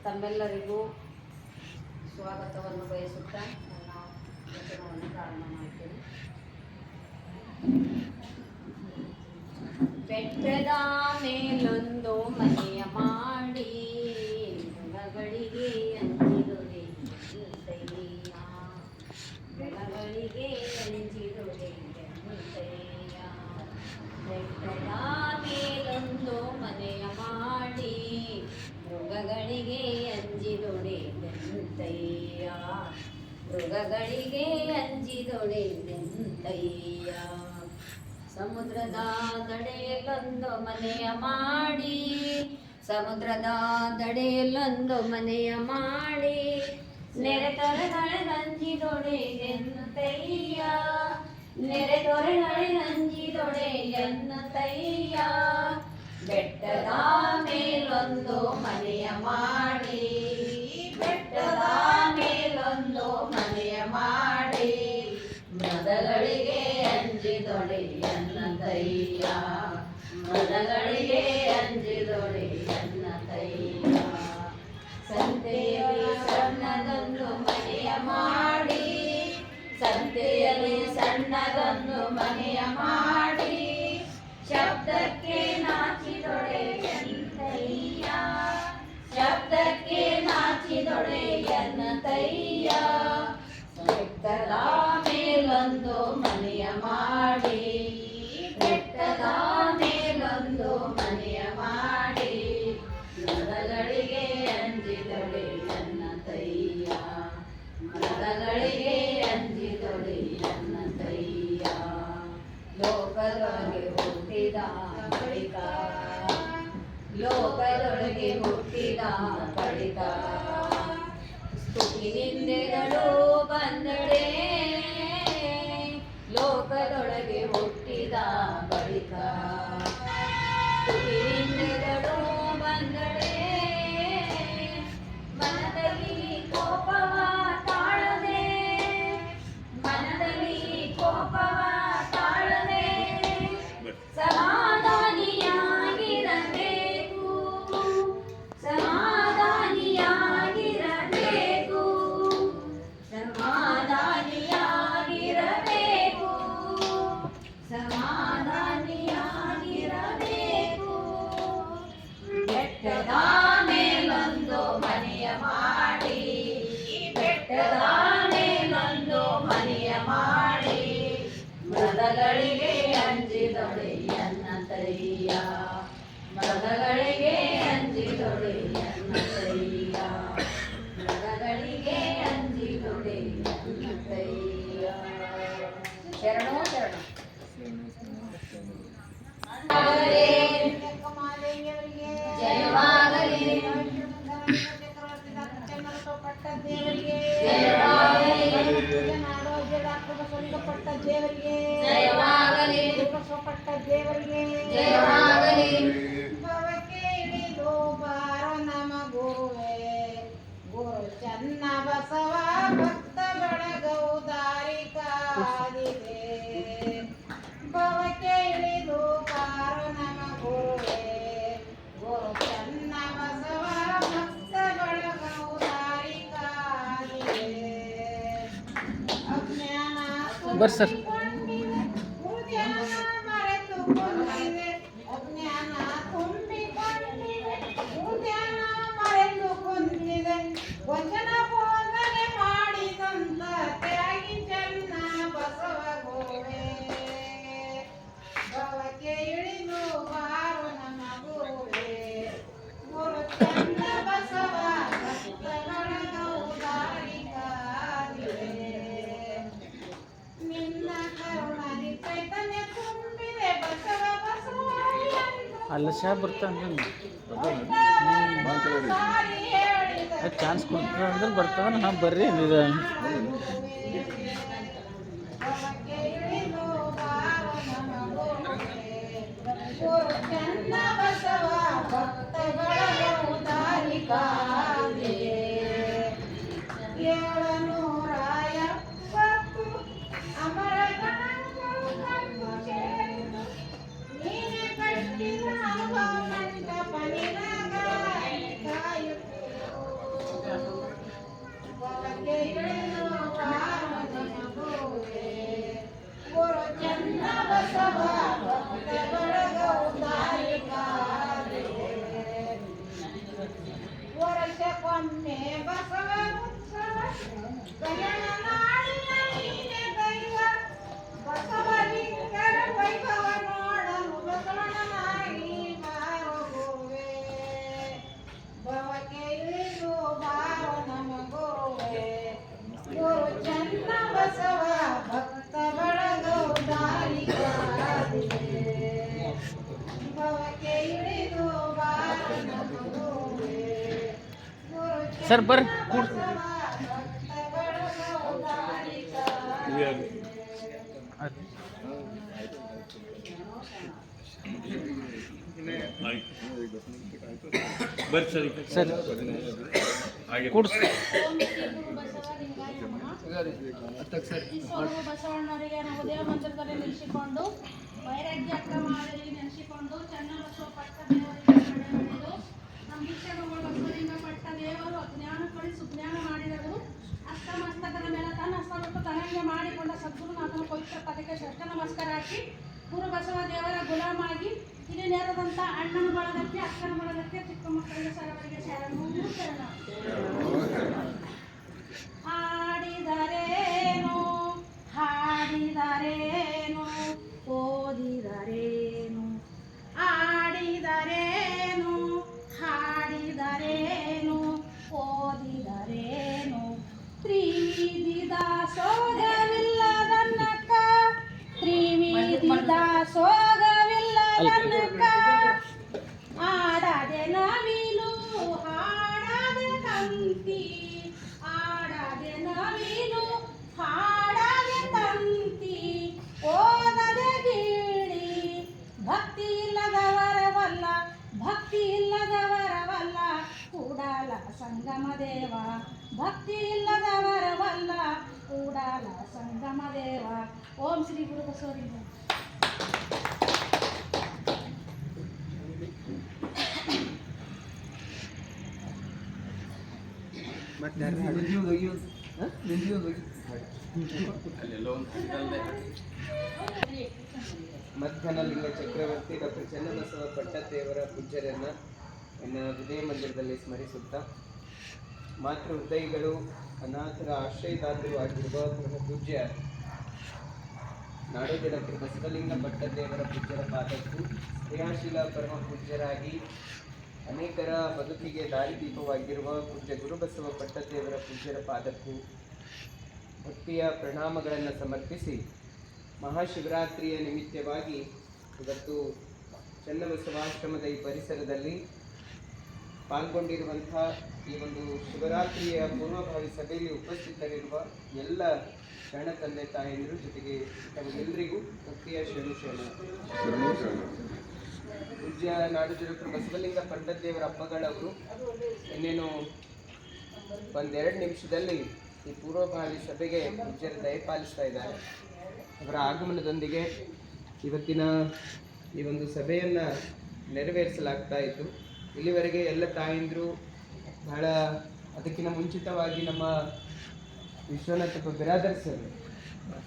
ತಮ್ಮೆಲ್ಲರಿಗೂ ಸ್ವಾಗತವನ್ನು ಬಯಸುತ್ತಾ ನನ್ನ ವಚನವನ್ನು ಪ್ರಾರಂಭ ಮಾಡ್ತೇನೆ. ಬೆಟ್ಟದ ಮೇಲೊಂದು ಮನೆಯ ಮಾಡಿ ಮೃಗಗಳಿಗೆ ಅಂಜಿದುರೆ ಮುತ್ತಯ್ಯ, ಮೃಗಗಳಿಗೆ ಅಂಜಿದುರೆ ಮುತ್ತಯ್ಯ. ಬೆಟ್ಟದ ಮೇಲೊಂದು ಮನೆಯ ಮಾಡಿ ಮೃಗಗಳಿಗೆ ಅಂಜಿದೊಡೆದೆಂತಯ್ಯ, ಮೃಗಗಳಿಗೆ ಅಂಜಿದೊಡೆದೆಂತಯ್ಯ. ಸಮುದ್ರದ ದಡೆಯಲ್ಲೊಂದು ಮನೆಯ ಮಾಡಿ, ಸಮುದ್ರದ ದಡೆಯಲ್ಲೊಂದು ಮನೆಯ ಮಾಡಿ ನೆರೆ ತೊರೆಗಳೆದಂಜಿದೊಡೆದೆಂತಯ್ಯ, ನೆರೆ ತೊರೆಗಳೆದಂಜಿದೊಡೆದೆಂತಯ್ಯ. ಬೆಟ್ಟದ ಮೇಲೊಂದು ಮನೆಯ ಮಾಡಿ, ಬೆಟ್ಟದ ಮೇಲೊಂದು ಮನೆಯ ಮಾಡಿ ಮೃಗಗಳಿಗೆ ಅಂಜಿದೊಡೆಯನ್ನತಯ್ಯ, ಮೃಗಗಳಿಗೆ ಅಂಜಿದೊಡೆಯನ್ನತಯ್ಯ. ಸಂತೆಯಲ್ಲಿ ಸಣ್ಣದೊಂದು ಮನೆಯ ಮಾಡಿ, ಸಂತೆಯಲ್ಲಿ ಸಣ್ಣದೊಂದು ಮನೆಯ ಮಾಡಿ ಶಬ್ದಕ್ಕೆ ನಾಚಿದೊಡೆಯನ್ನತಯ್ಯ, ಶಬ್ದಕ್ಕೆ ನಾಚಿದೊಡೆಯನ್ನತಯ್ಯ. ಬೆಟ್ಟದ ಮೇಲೊಂದು ಮನೆಯ ಮಾಡಿ, ಬೆಟ್ಟದ ಮೇಲೊಂದು ಮನೆಯ ಮಾಡಿ ಮೃಗಗಳಿಗೆ ಅಂಜಿದೊಡೆಯನ್ನತಯ್ಯ, ಮೃಗಗಳಿಗೆ ಅಂಜಿದೊಡೆಯನ್ನತಯ್ಯ. ಲೋಕದೊಳಗೆ ಹುಟ್ಟಿದ ಬಳಿಕ, ಲೋಕದೊಳಗೆ ಹುಟ್ಟಿದ ಬಳಿಕ ಸ್ತುತಿ ನಿಂದೆಗಳು ಬಂದಡೆ, ಲೋಕದೊಳಗೆ ಹುಟ್ಟಿದ ಬಳಿಕ ಸ್ತುತಿ ನಿಂದೆಗಳು ಬಂದಡೆ. ಮನದಲ್ಲಿ ಕೋಪವ ತಾಳದೆ, ಮನದಲ್ಲಿ ಕೋಪವ ತಾಳದೆ ಸಮಾಧಾನಿಯಾಗಿರಬೇಕು, ಸಮಾಧಾನಿಯಾಗಿರಬೇಕು, ಸಮಾಧಾನಿಯಾಗಿರಬೇಕು, ಸಮಾಧಾನಿಯಾಗಿರಬೇಕು. ಬೆಟ್ಟದ ಮೇಲೊಂದು ಮನೆಯ ಮಾಡಿ, ಬೆಟ್ಟದ ಮೇಲೊಂದು ಮನೆಯ ಮಾಡಿ ಮೃಗಗಳಿಗೆ ಅಂಜಿದೊಡೆಯನ್ನತಯ್ಯ, ಮೃಗಗಳಿಗೆ ಅಂಜಿದೊಡೆಯನ್ನತಯ್ಯ, ಮೃಗಗಳಿಗೆ ಅಂಜಿದೊಡೆಯನ್ನತಯ್ಯ. ಶರಣೋ ಶರಣ. ಜಯವಾಗಲಿ, ಜಯವಾಗಲಿ, ಜಯವಾಗಲಿ. ಭವಕ್ಕೆ ಇಳಿದು ಬಾರೋ ನಮ ಗುರುವೇ, ಗುರು ಚನ್ನ ಬಸವ ಭಕ್ತ ಬಳಗವು ದಾರಿ ಕಾದಿದೆ. ಭವಕ್ಕೆ ಇಳಿದು ಬಾರೋ ನಮ ಗುರುವೇ, ಗುರು ಚನ್ನ ಬಸವ ಭಕ್ತ ಬಳಗವು ದಾರಿ ಕಾದಿದೆ. ಅಜ್ಞಾನ ಬರ್ರಿ ಸರ್. ಮರೆತುಕೊಂಡಿದೆ, ಅಜ್ಞಾನ ತುಂಬಿಕೊಂಡಿದೆ, ಧ್ಯಾನ ಮರೆತು ಕುಂತಿದೆ. ವಚನ ಬೋಧನೆ ಮಾಡಿದಂತ ತ್ಯಾಗಿ ಚನ್ನ ಬಸವ ಗುರುವೇ, ಭವಕ್ಕೆ ಇಳಿದು ಬಾರೋ ನಮ್ಮ ಗುರುವೇ, ಗುರು ಚನ್ನ ಬಸವ ಭಕ್ತಗಳ ದಾರಿ ಕಾದಿದೆ. ನಿನ್ನ ಕರುಣದಿ ಚೈತನ್ಯ ತುಂಬಿದೆ ಬಸವ ಬಸವ ಎಂದು ಅಲ್ಲ ಶಾ ಬರ್ತಾನೆ ಸಾರಿ ಹೇಳಿದ ಚಾನ್ಸ್ ಕೊಡ್ತಾರೆ ಅಂದ್ರೆ ಬರ್ತಾವ. ನಾ ಬರ್ರಿ ನಿಜ ಭವಕ್ಕೆ ಇಳಿದು ಬಾರೋ ನಮ್ಮ ಗುರುವೇ, ಗುರು ಚನ್ನ ಬಸವ ಭಕ್ತಗಳ ದಾರಿ ಕಾದಿದೆ. 770 ಅಮರ ಗಣಗಳು ಕಂಡು ಸೇರಿತು, ನೀನೆ ಕಟ್ಟಿದ ಮಂಟಪ ನಿನಗಾಗಿ ಕಾಯುತ್ತಿರು. ವರ್ಷಕ್ಕೊಮ್ಮೆ ಬಸವ ಉತ್ಸವ ಗಗನ ನಾಡಿನ ನೀನೆ ದೈವ ಬಸವಲಿಂಗರ ವೈಭವ ನೋಡಲು ಬಸವಣ್ಣನಾಗಿ ಬಾರುವೆ ಭವಕ್ಕೆ ಇಳಿದು ಬಾರೋ ನಮ ಗುರುವೆ ಗುರು ಚನ್ನ ಬಸವ ಭಕ್ತ ಬಳಗವು ದಾರಿ ಕಾದಿದೆ ಭವಕ್ಕೆ ಇಳಿದು ಬಾರೋ ನಮ ಗುರುವೆ ಗುರು ಸರ್ ಬರ್ರಿ ಚನ್ನ ಕೂಡ್ ಬಸವ ಭಕ್ತ ಬಳಗವು ದಾರಿ ಕಾದಿದೆ ಬರ್ರಿ ಸರ್ ಕೂಡ್ಸಿ ಈಶ್ವರರು ಬಸವಣ್ಣವರಿಗೆ ನಾವು ದೇವ ಮಂದಿರದಲ್ಲಿ ನಿಲ್ಲಿಸಿಕೊಂಡು ವೈರಾಗ್ಯ ಅಕ್ರಮದಲ್ಲಿ ನೆನೆಸಿಕೊಂಡು ಚನ್ನಬಸವ ಪಟ್ಟ ದೇವರಿಗೆ ನಡೆದು ನಮ್ಮ ಭಿಕ್ಷಕಗಳು ಬಸವಲಿಂಗ ಪಟ್ಟ ದೇವರು ಅಜ್ಞಾನ ಕಳಿ ಸುಜ್ಞಾನ ಮಾಡಿದರು ಅಷ್ಟಮಸ್ತಕದ ಮೇಲೆ ತನ್ನ ಹಸ್ತವನ್ನು ತನಗೆ ಮಾಡಿಕೊಂಡ ಸದ್ಗುರುನಾಥನ ಪವಿತ್ರ ಪದಕ್ಕೆ ಶ್ರೇಷ್ಠ ನಮಸ್ಕಾರ ಹಾಕಿ ಗುರು ಬಸವ ದೇವರ ಗುಲಾಮಾಗಿ ಇಲ್ಲಿ ನೇರದಂಥ ಅಣ್ಣನ ಬಳಗಕ್ಕೆ ಅಕ್ಕನ ಬಳಗಕ್ಕೆ ಚಿಕ್ಕ ಮಕ್ಕಳಿಗೆ ಸರ್ವರಿಗೆ ಶರಣ ಹಾಡಿದರೇನು ಹಾಡಿದರೇನು ಓದಿದರೇನು ಆಡಿದರೇನು ಹಾಡಿದರೇನು ಓದಿದರೇನು ತ್ರಿವಿಧಿ ದಾಸೋಗವಿಲ್ಲದನ್ನಕ್ಕ ತ್ರಿವಿಧಿ ದಾಸೋಗವಿಲ್ಲದನ್ನಕ್ಕ ಆಡದೆ ನವಿಲು ಹಾಡದೆ ತಂತಿ ಆಡದೆ ನವಿಲು ಹಾಡದೆ ತಂತಿ ಓದದೆ ಗೀಳಿ ಭಕ್ತಿ ಇಲ್ಲದವರವಲ್ಲ ಭಕ್ತಿ ಇಲ್ಲದವರವಲ್ಲ ಕೂಡಲ ಸಂಗಮ ದೇವ ಭಕ್ತಿ ಇಲ್ಲದವರವಲ್ಲ ಕೂಡಲ ಸಂಗಮ ದೇವ. ಓಂ ಶ್ರೀ ಗುರು ಬಸವಲಿಂಗ. ಮಧ್ಯಾಹ್ನಲಿಂಗ ಚಕ್ರವರ್ತಿ ಡಾಕ್ಟರ್ ಚನ್ನಬಸವ ಪಟ್ಟದೇವರ ಪೂಜ್ಯರನ್ನ ನನ್ನ ಹೃದಯ ಮಂದಿರದಲ್ಲಿ ಸ್ಮರಿಸುತ್ತಾ ಮಾತೃ ಹೃದಯಗಳು ಅನಾಥರ ಆಶ್ರಯದಾತರು ಆಗಿರುವ ಪರಮ ಪೂಜ್ಯ ನಾಡೋಜ ಡಾಕ್ಟರ್ ಬಸವಲಿಂಗ ಪಟ್ಟದೇವರ ಪೂಜ್ಯರ ಪಾದಕ್ಕೂ ಕ್ರಿಯಾಶೀಲ ಪರಮ ಪೂಜ್ಯರಾಗಿ ಅನೇಕರ ಬದುಕಿಗೆ ದಾರಿದೀಪವಾಗಿರುವ ಪೂಜ್ಯ ಗುರುಬಸವ ಪಟ್ಟದೇವರ ಪೂಜ್ಯರ ಪಾದಕ್ಕೂ ಭಕ್ತಿಯ ಪ್ರಣಾಮಗಳನ್ನು ಸಮರ್ಪಿಸಿ ಮಹಾಶಿವರಾತ್ರಿಯ ನಿಮಿತ್ತವಾಗಿ ಇವತ್ತು ಚನ್ನಬಸವಾಶ್ರಮದ ಈ ಪರಿಸರದಲ್ಲಿ ಪಾಲ್ಗೊಂಡಿರುವಂಥ ಈ ಒಂದು ಶಿವರಾತ್ರಿಯ ಪೂರ್ವಭಾವಿ ಸಭೆಯಲ್ಲಿ ಉಪಸ್ಥಿತರಿರುವ ಎಲ್ಲ ಶರಣ ತಂದೆ ತಾಯಂದಿರು ಜೊತೆಗೆ ತಮಗೆಲ್ಲರಿಗೂ ಭಕ್ತಿಯ ಶರಣ ಪೂಜ್ಯ ನಾಡೋಜ ಡಾಕ್ಟರ್ ಬಸವಲಿಂಗ ಪಟ್ಟದೇವರ ಹಬ್ಬಗಳವರು ಇನ್ನೇನು ಒಂದೆರಡು ನಿಮಿಷದಲ್ಲಿ ಈ ಪೂರ್ವಭಾವಿ ಸಭೆಗೆ ಪೂಜ್ಯರು ದಯಪಾಲಿಸ್ತಾ ಇದ್ದಾರೆ. ಅವರ ಆಗಮನದೊಂದಿಗೆ ಇವತ್ತಿನ ಈ ಒಂದು ಸಭೆಯನ್ನು ನೆರವೇರಿಸಲಾಗ್ತಾ ಇತ್ತು. ಇಲ್ಲಿವರೆಗೆ ಎಲ್ಲ ತಾಯಂದಿರು ಬಹಳ ಅದಕ್ಕಿಂತ ಮುಂಚಿತವಾಗಿ ನಮ್ಮ ವಿಶ್ವನಾಥ ಬಿರಾದರ್ ಸರ್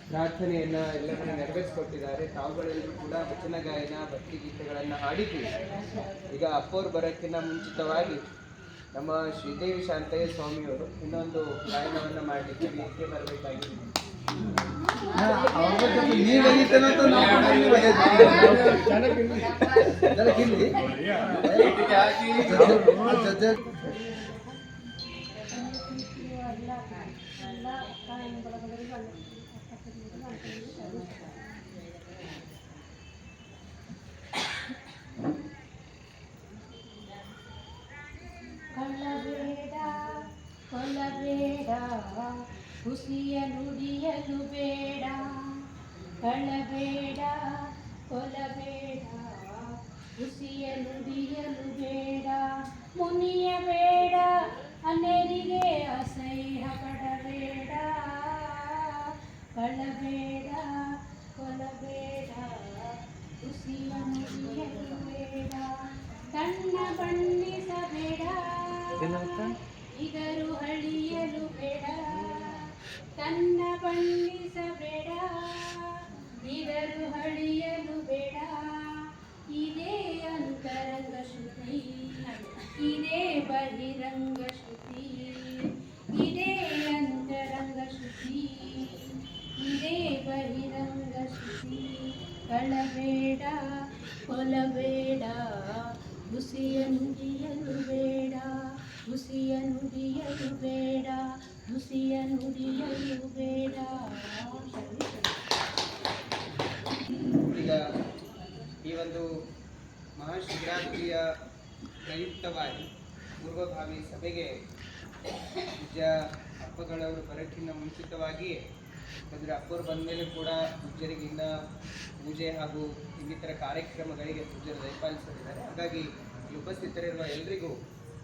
ಪ್ರಾರ್ಥನೆಯನ್ನು ಎಲ್ಲರನ್ನ ನೆರವೇರಿಸಿಕೊಟ್ಟಿದ್ದಾರೆ. ತಾವುಗಳೆಲ್ಲರೂ ಕೂಡ ವಚನ ಗಾಯನ ಭಕ್ತಿ ಗೀತೆಗಳನ್ನು ಹಾಡಿದ್ದೀವಿ. ಈಗ ಅಪ್ಪವ್ರು ಬರೋಕ್ಕಿಂತ ಮುಂಚಿತವಾಗಿ ನಮ್ಮ ಶ್ರೀದೇವಿ ಶಾಂತಯ್ಯ ಸ್ವಾಮಿಯವರು ಇನ್ನೊಂದು ಗಾಯನವನ್ನು ಮಾಡಲಿಕ್ಕೆ ವೇದಿಕೆ ಬರಬೇಕಾಗಿದೆ. ಕೊಲ್ಲಬೇಡ ಕೊಲ್ಲಬೇಡ ಹುಸಿಯ ನುಡಿಯಲು ಬೇಡ ಕಳ್ಳಬೇಡ ಕೊಲ್ಲಬೇಡ ಹುಸಿಯ ನುಡಿಯಲು ಬೇಡ ಮುನಿಯಬೇಡ ಅನ್ಯರಿಗೆ ಅಸಹ್ಯ ಪಡಬೇಡ ಕಳ್ಳಬೇಡ ಕೊಲ್ಲಬೇಡ ಹುಸಿಯ ನುಡಿಯಲು ಬೇಡ ಕಣ್ಣ ಬಣ್ಣಿಸಬೇಡ ಇದರು ಹಳಿಯಲು ಬೇಡ ಕಣ್ಣ ಬಣ್ಣಿಸಬೇಡ ಇದರು ಹಳಿಯಲು ಬೇಡ ಇದೇ ಅಂತರಂಗ ಶ್ರುತಿ ಇದೇ ಬಹಿರಂಗ ಶ್ರುತಿ ಇದೇ ಅಂತರಂಗ ಶ್ರುತಿ ಇದೇ ಬಹಿರಂಗ ಶ್ರುತಿ ಕಳಬೇಡ ಕೊಲಬೇಡ ಹುಸಿಯ ನುಡಿಯಲು ಬೇಡ ಹುಸಿಯ ನುಡಿಯಲು ಬೇಡ ಹುಸಿಯ ನುಡಿಯಲು ಬೇಡ. ಈಗ ಈ ಒಂದು ಮಹಾಶಿವರಾತ್ರಿಯ ಪ್ರಯುಕ್ತವಾಗಿ ಪೂರ್ವಭಾವಿ ಸಭೆಗೆ ಪೂಜ್ಯ ಅಪ್ಪಗಳವರು ಬರೋಕ್ಕಿಂತ ಮುಂಚಿತವಾಗಿಯೇ ಅಂದರೆ ಅಪ್ಪರು ಬಂದ ಮೇಲೆ ಕೂಡ ಪೂಜ್ಯರಿಗಿನ್ನ ಪೂಜೆ ಹಾಗೂ ಇನ್ನಿತರ ಕಾರ್ಯಕ್ರಮಗಳಿಗೆ ಪೂಜ್ಯರು ದಯಪಾಲಿಸಲಿದ್ದಾರೆ. ಹಾಗಾಗಿ ಈ ಉಪಸ್ಥಿತರಿರುವ ಎಲ್ಲರಿಗೂ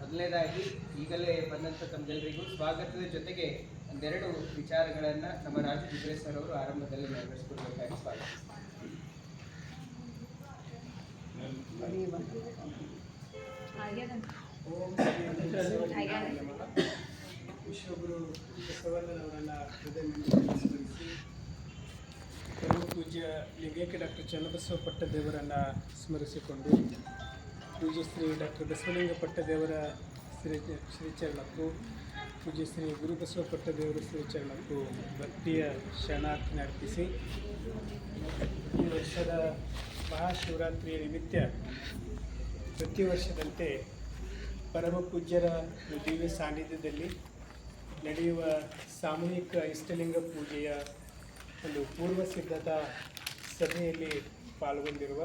ಮೊದಲನೇದಾಗಿ ಈಗಲೇ ಬಂದಂಥ ತಮ್ಮೆಲ್ಲರಿಗೂ ಸ್ವಾಗತದ ಜೊತೆಗೆ ಒಂದೆರಡು ವಿಚಾರಗಳನ್ನು ನಮ್ಮ ರಾಜು ಜಿಗ್ರೆ ಸರ್ ಅವರು ಆರಂಭದಲ್ಲಿ ನೆರವೇರಿಸಿಕೊಡ್ಬೇಕಾಗಿ ಸ್ವಾಗತ. ವಿಶ್ವಗುರು ಬಸವಣ್ಣನವರನ್ನು ಹೃದಯದಿಂದ ಸ್ಮರಿಸಿ ಪರಮ ಪೂಜ್ಯ ಲಿಂಗೈಕ್ಯ ಡಾಕ್ಟರ್ ಚನ್ನಬಸವ ಪಟ್ಟದೇವರನ್ನು ಸ್ಮರಿಸಿಕೊಂಡು ಪೂಜ್ಯ ಶ್ರೀ ಡಾಕ್ಟರ್ ಬಸವಲಿಂಗ ಪಟ್ಟದೇವರ ಶ್ರೀಚರಣಕ್ಕೂ ಪೂಜ್ಯ ಶ್ರೀ ಗುರುಬಸವ ಪಟ್ಟದೇವರ ಶ್ರೀಚರಣಕ್ಕೂ ಭಕ್ತಿಯ ಶರಣಾರ್ಥನೆ ಅರ್ಪಿಸಿ ಈ ವರ್ಷದ ಮಹಾಶಿವರಾತ್ರಿಯ ನಿಮಿತ್ತ ಪ್ರತಿ ವರ್ಷದಂತೆ ಪರಮ ಪೂಜ್ಯರ ದಿವ್ಯ ಸಾನ್ನಿಧ್ಯದಲ್ಲಿ ನಡೆಯುವ ಸಾಮೂಹಿಕ ಇಷ್ಟಲಿಂಗ ಪೂಜೆಯ ಒಂದು ಪೂರ್ವ ಸಿದ್ಧತಾ ಸಭೆಯಲ್ಲಿ ಪಾಲ್ಗೊಂಡಿರುವ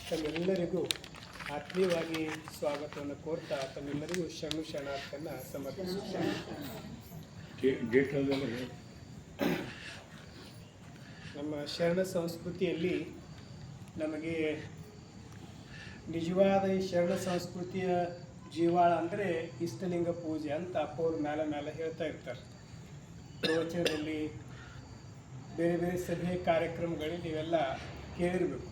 ತಮ್ಮೆಲ್ಲರಿಗೂ ಆತ್ಮೀಯವಾಗಿ ಸ್ವಾಗತವನ್ನು ಕೋರ್ತಾ ತಮ್ಮೆಲ್ಲರಿಗೂ ಶರಣಾರ್ಥನ್ನು ಸಮರ್ಪಿಸುತ್ತೇನೆ. ನಮ್ಮ ಶರಣ ಸಂಸ್ಕೃತಿಯಲ್ಲಿ ನಮಗೆ ನಿಜವಾದ ಈ ಶರಣ ಸಂಸ್ಕೃತಿಯ ಜೀವಾಳ ಅಂದರೆ ಇಷ್ಟಲಿಂಗ ಪೂಜೆ ಅಂತ ಅಪ್ಪವರು ಮೇಲೆ ಹೇಳ್ತಾ ಇರ್ತಾರೆ. ಪ್ರವಚನದಲ್ಲಿ ಬೇರೆ ಬೇರೆ ಸಭೆ ಕಾರ್ಯಕ್ರಮಗಳಲ್ಲಿ ನೀವೆಲ್ಲ ಕೇಳಿರಬೇಕು.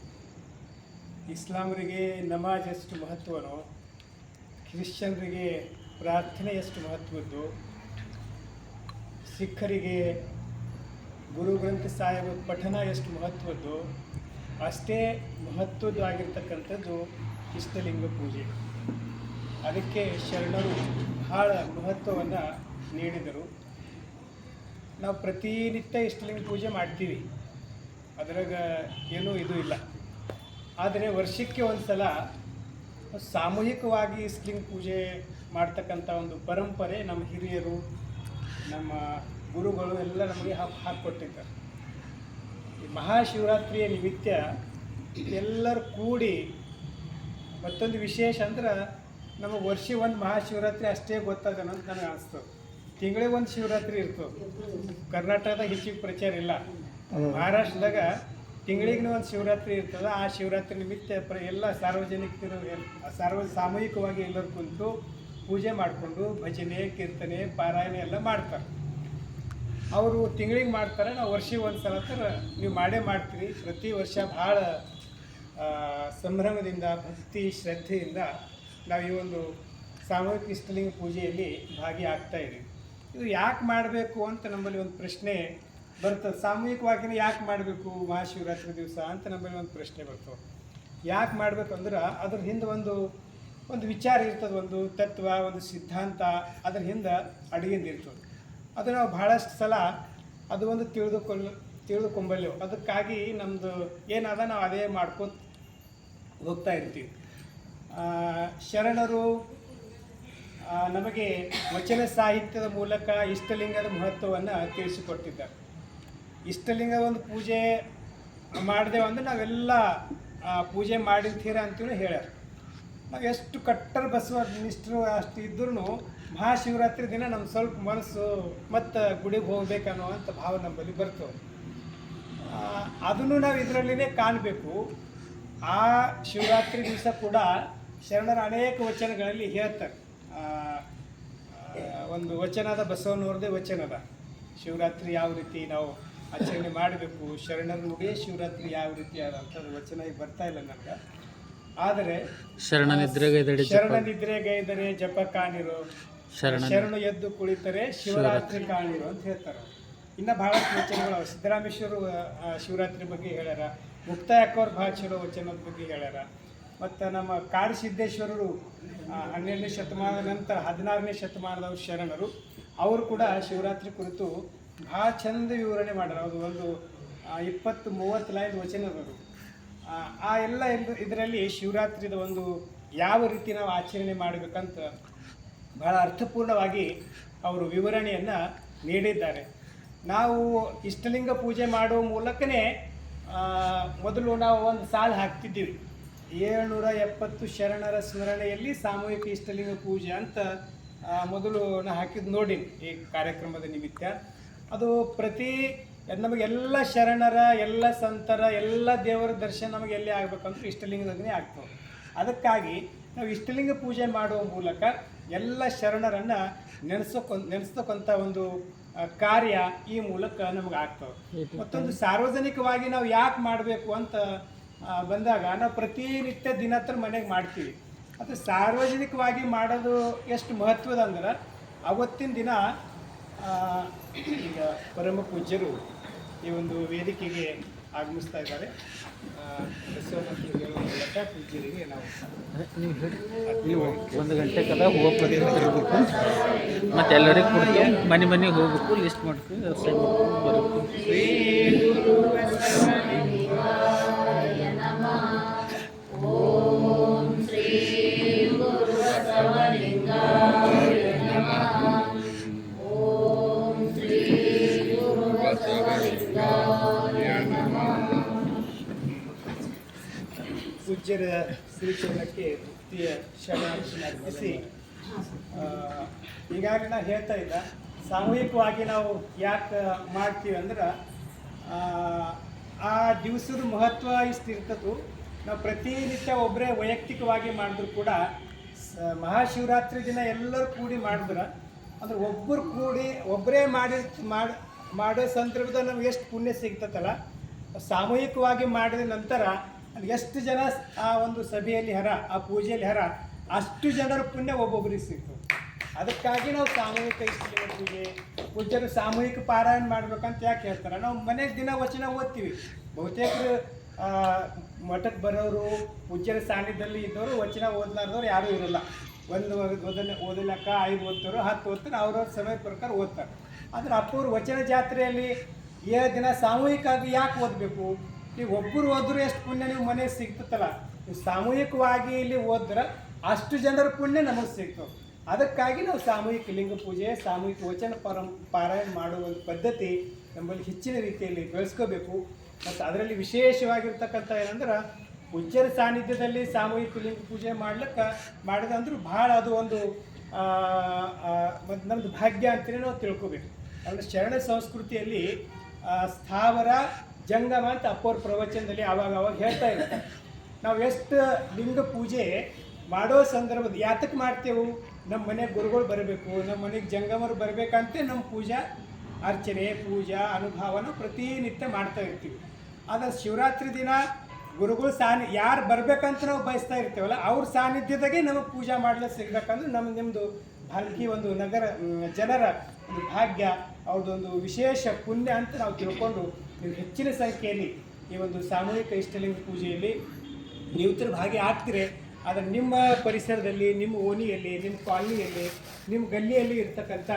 ಇಸ್ಲಾಮರಿಗೆ ನಮಾಜ್ ಎಷ್ಟು ಮಹತ್ವನೋ, ಕ್ರಿಶ್ಚಿಯನ್ರಿಗೆ ಪ್ರಾರ್ಥನೆ ಎಷ್ಟು ಮಹತ್ವದ್ದು, ಸಿಖ್ಖರಿಗೆ ಗುರು ಗ್ರಂಥ ಸಾಹಿಬ ಪಠನ ಎಷ್ಟು ಮಹತ್ವದ್ದು, ಅಷ್ಟೇ ಮಹತ್ವದ್ದಾಗಿರ್ತಕ್ಕಂಥದ್ದು ಇಷ್ಟಲಿಂಗ ಪೂಜೆ. ಅದಕ್ಕೆ ಶರಣರು ಬಹಳ ಮಹತ್ವವನ್ನು ನೀಡಿದರು. ನಾವು ಪ್ರತಿನಿತ್ಯ ಇಷ್ಟಲಿಂಗ ಪೂಜೆ ಮಾಡ್ತೀವಿ, ಅದ್ರಾಗ ಏನೂ ಇದು ಇಲ್ಲ. ಆದರೆ ವರ್ಷಕ್ಕೆ ಒಂದು ಸಲ ಸಾಮೂಹಿಕವಾಗಿ ಇಷ್ಟಲಿಂಗ ಪೂಜೆ ಮಾಡ್ತಕ್ಕಂಥ ಒಂದು ಪರಂಪರೆ ನಮ್ಮ ಹಿರಿಯರು, ನಮ್ಮ ಗುರುಗಳು ಎಲ್ಲ ನಮಗೆ ಹಾಕಿಕೊಟ್ಟಿದ್ದಾರೆ. ಈ ಮಹಾಶಿವರಾತ್ರಿಯ ನಿಮಿತ್ತ ಎಲ್ಲರೂ ಕೂಡಿ ಮತ್ತೊಂದು ವಿಶೇಷ ಅಂದ್ರೆ ನಮಗೆ ವರ್ಷ ಒಂದು ಮಹಾಶಿವರಾತ್ರಿ ಅಷ್ಟೇ ಗೊತ್ತಾಗಣ ಅಂತ ನನಗೆ ಅನಿಸ್ತದೆ. ತಿಂಗಳಿಗೆ ಒಂದು ಶಿವರಾತ್ರಿ ಇರ್ತದೆ. ಕರ್ನಾಟಕದಾಗ ಹೆಚ್ಚಿಗೆ ಪ್ರಚಾರ ಇಲ್ಲ. ಮಹಾರಾಷ್ಟ್ರದಾಗ ತಿಂಗಳಿಗೆ ಒಂದು ಶಿವರಾತ್ರಿ ಇರ್ತದೆ. ಆ ಶಿವರಾತ್ರಿ ನಿಮಿತ್ತ ಎಲ್ಲ ಸಾರ್ವಜನಿಕರು ಸಾಮೂಹಿಕವಾಗಿ ಎಲ್ಲರೂ ಕುಂತು ಪೂಜೆ ಮಾಡಿಕೊಂಡು ಭಜನೆ ಕೀರ್ತನೆ ಪಾರಾಯಣ ಎಲ್ಲ ಮಾಡ್ತಾರೆ. ಅವರು ತಿಂಗಳಿಗೆ ಮಾಡ್ತಾರೆ, ನಾವು ವರ್ಷಕ್ಕೆ ಒಂದು ಸಲ ಥರ ನೀವು ಮಾಡೇ ಮಾಡ್ತೀರಿ. ಪ್ರತಿ ವರ್ಷ ಭಾಳ ಸಂಭ್ರಮದಿಂದ ಭಕ್ತಿ ಶ್ರದ್ಧೆಯಿಂದ ನಾವು ಈ ಒಂದು ಸಾಮೂಹಿಕ ಇಷ್ಟಲಿಂಗ ಪೂಜೆಯಲ್ಲಿ ಭಾಗಿಯಾಗ್ತಾಯಿದ್ದೀವಿ. ಇದು ಯಾಕೆ ಮಾಡಬೇಕು ಅಂತ ನಮ್ಮಲ್ಲಿ ಒಂದು ಪ್ರಶ್ನೆ ಬರ್ತದೆ. ಸಾಮೂಹಿಕವಾಗಿಯೇ ಯಾಕೆ ಮಾಡಬೇಕು ಮಹಾಶಿವರಾತ್ರಿ ದಿವಸ ಅಂತ ನಮ್ಮಲ್ಲಿ ಒಂದು ಪ್ರಶ್ನೆ ಬರ್ತದೆ. ಯಾಕೆ ಮಾಡಬೇಕು ಅಂದ್ರೆ ಅದ್ರ ಹಿಂದೆ ಒಂದು ವಿಚಾರ ಇರ್ತದೆ, ಒಂದು ತತ್ವ, ಒಂದು ಸಿದ್ಧಾಂತ ಅದ್ರ ಹಿಂದೆ ಅಡಗಿಂದಿರ್ತದೆ. ಅದು ನಾವು ಭಾಳಷ್ಟು ಸಲ ಅದು ಒಂದು ತಿಳಿದುಕೊಂಬಲ್ಲೆವು. ಅದಕ್ಕಾಗಿ ನಮ್ಮದು ಏನದ ನಾವು ಅದೇ ಮಾಡ್ಕೊತ ಹೋಗ್ತಾ ಇರ್ತೀವಿ. ಶರಣರು ನಮಗೆ ವಚನ ಸಾಹಿತ್ಯದ ಮೂಲಕ ಇಷ್ಟಲಿಂಗದ ಮಹತ್ವವನ್ನು ತಿಳಿಸಿಕೊಟ್ಟಿದ್ದಾರೆ. ಇಷ್ಟಲಿಂಗ ಒಂದು ಪೂಜೆ ಮಾಡಿದೆವು ಅಂದರೆ ನಾವೆಲ್ಲ ಪೂಜೆ ಮಾಡಿರ್ತೀರ ಅಂತೇಳಿ ಹೇಳ್ಯಾರ. ನಾವು ಎಷ್ಟು ಕಟ್ಟರ್ ಬಸವ ನಿಷ್ಠರು ಅಷ್ಟು ಇದ್ರೂ ಮಹಾಶಿವರಾತ್ರಿ ದಿನ ನಮ್ಮ ಸ್ವಲ್ಪ ಮನಸ್ಸು ಮತ್ತು ಗುಡಿಗೆ ಹೋಗ್ಬೇಕನ್ನೋ ಅಂತ ಭಾವ ನಮ್ಮಲ್ಲಿ ಬರ್ತವೆ. ಅದನ್ನು ನಾವು ಇದರಲ್ಲಿನೇ ಕಾಣಬೇಕು. ಆ ಶಿವರಾತ್ರಿ ದಿವಸ ಕೂಡ ಶರಣರ ಅನೇಕ ವಚನಗಳಲ್ಲಿ ಹೇಳ್ತಾರೆ. ಒಂದು ವಚನದ ಬಸವನವ್ರದ್ದೇ ವಚನದ ಶಿವರಾತ್ರಿ ಯಾವ ರೀತಿ ನಾವು ಆಚರಣೆ ಮಾಡಬೇಕು, ಶರಣರ ನುಡಿಯೇ ಶಿವರಾತ್ರಿ ಯಾವ ರೀತಿ ಆದಂಥದ್ದು ವಚನ ಈಗ ಬರ್ತಾ ಇಲ್ಲ ನನಗೆ. ಆದರೆ ಶರಣ ನಿದ್ರೆಗೈದರೆ ಜಪ ಕಾಣಿರು, ಶರಣು ಎದ್ದು ಕುಳಿತರೆ ಶಿವರಾತ್ರಿ ಕಾಣಿರು ಅಂತ ಹೇಳ್ತಾರೆ. ಇನ್ನು ಭಾಳಷ್ಟು ವಚನಗಳು ಸಿದ್ದರಾಮೇಶ್ವರು ಶಿವರಾತ್ರಿ ಬಗ್ಗೆ ಹೇಳ್ಯಾರ. ಮುಕ್ತಾಯ ಅಕ್ಕವ್ರು ಭಾಳ ಚಲೋ ವಚನದ ಬಗ್ಗೆ ಹೇಳ್ಯಾರ. ಮತ್ತು ನಮ್ಮ ಕಾಡಸಿದ್ದೇಶ್ವರರು 12ನೇ ಶತಮಾನದ ನಂತರ 16ನೇ ಶತಮಾನದವರು ಶರಣರು. ಅವರು ಕೂಡ ಶಿವರಾತ್ರಿ ಕುರಿತು ಭಾಳ ಚಂದ ವಿವರಣೆ ಮಾಡ್ಯಾರ. ಅದು ಒಂದು 20-30 ಲೈನ್ ವಚನದವರು. ಆ ಎಲ್ಲ ಇದರಲ್ಲಿ ಶಿವರಾತ್ರಿದ ಒಂದು ಯಾವ ರೀತಿ ನಾವು ಆಚರಣೆ ಮಾಡಬೇಕಂತ ಭಾಳ ಅರ್ಥಪೂರ್ಣವಾಗಿ ಅವರು ವಿವರಣೆಯನ್ನು ನೀಡಿದ್ದಾರೆ. ನಾವು ಇಷ್ಟಲಿಂಗ ಪೂಜೆ ಮಾಡುವ ಮೂಲಕನೇ ಮೊದಲು ನಾವು ಒಂದು ಸಾಲು ಹಾಕ್ತಿದ್ದೀವಿ, 770 ಶರಣರ ಸ್ಮರಣೆಯಲ್ಲಿ ಸಾಮೂಹಿಕ ಇಷ್ಟಲಿಂಗ ಪೂಜೆ ಅಂತ ಮೊದಲು ನಾ ಹಾಕಿದ್ದು ನೋಡಿ ಈ ಕಾರ್ಯಕ್ರಮದ ನಿಮಿತ್ತ. ಅದು ನಮಗೆಲ್ಲ ಶರಣರ, ಎಲ್ಲ ಸಂತರ, ಎಲ್ಲ ದೇವರ ದರ್ಶನ ನಮಗೆ ಎಲ್ಲಿ ಆಗಬೇಕಂದ್ರೆ ಇಷ್ಟಲಿಂಗದಾಗನೇ ಆಗ್ತವೆ. ಅದಕ್ಕಾಗಿ ನಾವು ಇಷ್ಟಲಿಂಗ ಪೂಜೆ ಮಾಡುವ ಮೂಲಕ ಎಲ್ಲ ಶರಣರನ್ನು ನೆನೆಸ್ತಕ್ಕಂಥ ಒಂದು ಕಾರ್ಯ ಈ ಮೂಲಕ ನಮಗೆ ಆಗ್ತವೆ. ಮತ್ತೊಂದು ಸಾರ್ವಜನಿಕವಾಗಿ ನಾವು ಯಾಕೆ ಮಾಡಬೇಕು ಅಂತ ಬಂದಾಗ ನಾವು ಪ್ರತಿನಿತ್ಯ ದಿನತ್ರ ಮನೆಗೆ ಮಾಡ್ತೀವಿ. ಅದು ಸಾರ್ವಜನಿಕವಾಗಿ ಮಾಡೋದು ಎಷ್ಟು ಮಹತ್ವದ ಅಂದ್ರೆ ಅವತ್ತಿನ ದಿನ ಈಗ ಪರಮ ಪೂಜ್ಯರು ಈ ಒಂದು ವೇದಿಕೆಗೆ ಆಗಮಿಸ್ತಾ ಇದ್ದಾರೆ. ಬಸವಮೂರ್ತಿಗಳು ಮೂಲಕ ಪೂಜ್ಯರಿಗೆ ನಾವು ನೀವು 1 ಗಂಟೆ ಕದ ಹೂವು ಪ್ರತಿಮೆ ತರಬೇಕು, ಮತ್ತು ಎಲ್ಲರಿಗೂ ಕೊಡ್ತೀವಿ. ಮನೆಗೆ ಹೋಗ್ಬೇಕು, ಲಿಸ್ಟ್ ಮಾಡ್ಕೊಂಡು ವ್ಯವಸಾಯ ಮಾಡ್ಕೊಂಡು ಬರಬೇಕು. ಶ್ರೀ ಗುರು ಬಸವಲಿಂಗಾಯ ನಮಃ. ಓಂ ಶ್ರೀ ಗುರು ಬಸವಲಿಂಗಾಯ ನಮಃ. ಓಂ ಶ್ರೀ ಗುರು ಬಸವಲಿಂಗಾಯ ನಮಃ. ಪೂಜ್ಯರ ಶ್ರೀಚರಣಕ್ಕೆ ಭಕ್ತಿಯ ಶರಣಾರ್ಥಿ ಅರ್ಪಿಸಿ, ಈಗಾಗಲೇ ನಾನು ಹೇಳ್ತಾ ಇದ್ದ ಸಾಮೂಹಿಕವಾಗಿ ನಾವು ಯಾಕೆ ಮಾಡ್ತೀವಿ ಅಂದ್ರೆ ಆ ದಿವಸದ ಮಹತ್ವ ಇಷ್ಟಿರ್ತದೆ. ನಾವು ಪ್ರತಿನಿತ್ಯ ಒಬ್ಬರೇ ವೈಯಕ್ತಿಕವಾಗಿ ಮಾಡಿದ್ರು ಕೂಡ ಮಹಾಶಿವರಾತ್ರಿ ದಿನ ಎಲ್ಲರೂ ಕೂಡಿ ಮಾಡಿದ್ರೆ ಅಂದ್ರೆ ಒಬ್ಬರು ಕೂಡಿ ಒಬ್ಬರೇ ಮಾಡೋ ಸಂದರ್ಭದಲ್ಲಿ ನಮ್ಗೆ ಎಷ್ಟು ಪುಣ್ಯ ಸಿಗ್ತದಲ್ಲ, ಸಾಮೂಹಿಕವಾಗಿ ಮಾಡಿದ ನಂತರ ಎಷ್ಟು ಜನ ಆ ಒಂದು ಸಭೆಯಲ್ಲಿ ಆ ಪೂಜೆಯಲ್ಲಿ ಅಷ್ಟು ಜನರ ಪುಣ್ಯ ಒಬ್ಬೊಬ್ಬರಿಗೆ ಸಿಗ್ತದೆ. ಅದಕ್ಕಾಗಿ ನಾವು ಸಾಮೂಹಿಕ ಇಷ್ಟಲಿಂಗ ಪೂಜೆ, ಪೂಜ್ಯರು ಸಾಮೂಹಿಕ ಪಾರಾಯಣ ಮಾಡ್ಬೇಕಂತ ಯಾಕೆ ಹೇಳ್ತಾರೆ. ನಾವು ಮನೆಗೆ ದಿನ ವಚನ ಓದ್ತೀವಿ. ಬಹುತೇಕರು ಮಠಕ್ಕೆ ಬರೋರು, ಪೂಜ್ಯರ ಸಾನ್ನಿಧ್ಯದಲ್ಲಿ ಇದ್ದವರು ವಚನ ಓದಲಾರ್ದವ್ರು ಯಾರೂ ಇರೋಲ್ಲ. ಓದಲಕ್ಕ 5 ಓದ್ತಾರೋ 10 ಓದ್ತಾರೆ, ಅವ್ರವ್ರ ಸಮಯ ಪ್ರಕಾರ ಓದ್ತಾರೆ. ಆದರೆ ಅಪ್ಪವ್ರು ವಚನ ಜಾತ್ರೆಯಲ್ಲಿ 7 ದಿನ ಸಾಮೂಹಿಕವಾಗಿ ಯಾಕೆ ಓದಬೇಕು? ನೀವು ಒಬ್ಬರು ಓದಿದ್ರು ಎಷ್ಟು ಪುಣ್ಯ ನೀವು ಮನೆಗೆ ಸಿಗ್ತತ್ತಲ್ಲ, ನೀವು ಸಾಮೂಹಿಕವಾಗಿ ಇಲ್ಲಿ ಓದಿದ್ರೆ ಅಷ್ಟು ಜನರ ಪುಣ್ಯ ನಮಗೆ ಸಿಗ್ತವೆ. ಅದಕ್ಕಾಗಿ ನಾವು ಸಾಮೂಹಿಕ ಲಿಂಗ ಪೂಜೆ, ಸಾಮೂಹಿಕ ವಚನ ಪಾರಾಯಣ ಮಾಡುವ ಒಂದು ಪದ್ಧತಿ ನಮ್ಮಲ್ಲಿ ಹೆಚ್ಚಿನ ರೀತಿಯಲ್ಲಿ ಬೆಳೆಸ್ಕೋಬೇಕು. ಮತ್ತು ಅದರಲ್ಲಿ ವಿಶೇಷವಾಗಿರ್ತಕ್ಕಂಥ ಏನಂದ್ರೆ ಪೂಜ್ಯರ ಸಾನ್ನಿಧ್ಯದಲ್ಲಿ ಸಾಮೂಹಿಕ ಲಿಂಗ ಪೂಜೆ ಮಾಡಿದಂದ್ರೂ ಭಾಳ ಅದು ಒಂದು ನಮ್ಮದು ಭಾಗ್ಯ ಅಂತಲೇ ನಾವು ತಿಳ್ಕೊಬೇಕು. ಅಂದರೆ ಶರಣ ಸಂಸ್ಕೃತಿಯಲ್ಲಿ ಸ್ಥಾವರ ಜಂಗಮ ಅಂತ ಅಪ್ಪವ್ರ ಪ್ರವಚನದಲ್ಲಿ ಆವಾಗ ಹೇಳ್ತಾ ಇರ್ತಾರೆ. ನಾವು ಎಷ್ಟು ಲಿಂಗ ಪೂಜೆ ಮಾಡೋ ಸಂದರ್ಭದ ಯಾತಕ್ಕೆ ಮಾಡ್ತೇವೆ? ನಮ್ಮ ಮನೆಗೆ ಗುರುಗಳು ಬರಬೇಕು, ನಮ್ಮ ಮನೆಗೆ ಜಂಗಮರು ಬರಬೇಕಂತೆ ನಮ್ಮ ಪೂಜಾ ಅರ್ಚನೆ, ಪೂಜಾ ಅನುಭವನ ಪ್ರತಿನಿತ್ಯ ಮಾಡ್ತಾ ಇರ್ತೀವಿ. ಆದರೆ ಶಿವರಾತ್ರಿ ದಿನ ಗುರುಗಳು ಯಾರು ಬರಬೇಕಂತ ನಾವು ಬಯಸ್ತಾ ಇರ್ತೀವಲ್ಲ, ಅವ್ರ ಸಾನ್ನಿಧ್ಯದಾಗೆ ನಮಗೆ ಪೂಜಾ ಮಾಡಲಿಕ್ಕೆ ಸಿಗ್ಬೇಕಂದ್ರೆ ನಿಮ್ಮದು ಭಾಲ್ಕಿ ಒಂದು ಜನರ ಒಂದು ಭಾಗ್ಯ, ಅವ್ರದ್ದೊಂದು ವಿಶೇಷ ಪುಣ್ಯ ಅಂತ ನಾವು ತಿಳ್ಕೊಂಡು ನೀವು ಹೆಚ್ಚಿನ ಸಂಖ್ಯೆಯಲ್ಲಿ ಈ ಒಂದು ಸಾಮೂಹಿಕ ಇಷ್ಟಲಿಂಗ ಪೂಜೆಯಲ್ಲಿ ನೀವು ಭಾಗಿ ಆಗ್ತೀರಿ. ಆದರೆ ನಿಮ್ಮ ಪರಿಸರದಲ್ಲಿ, ನಿಮ್ಮ ಓಣಿಯಲ್ಲಿ, ನಿಮ್ಮ ಕಾಲನಿಯಲ್ಲಿ, ನಿಮ್ಮ ಗಲ್ಲಿಯಲ್ಲಿ ಇರ್ತಕ್ಕಂಥ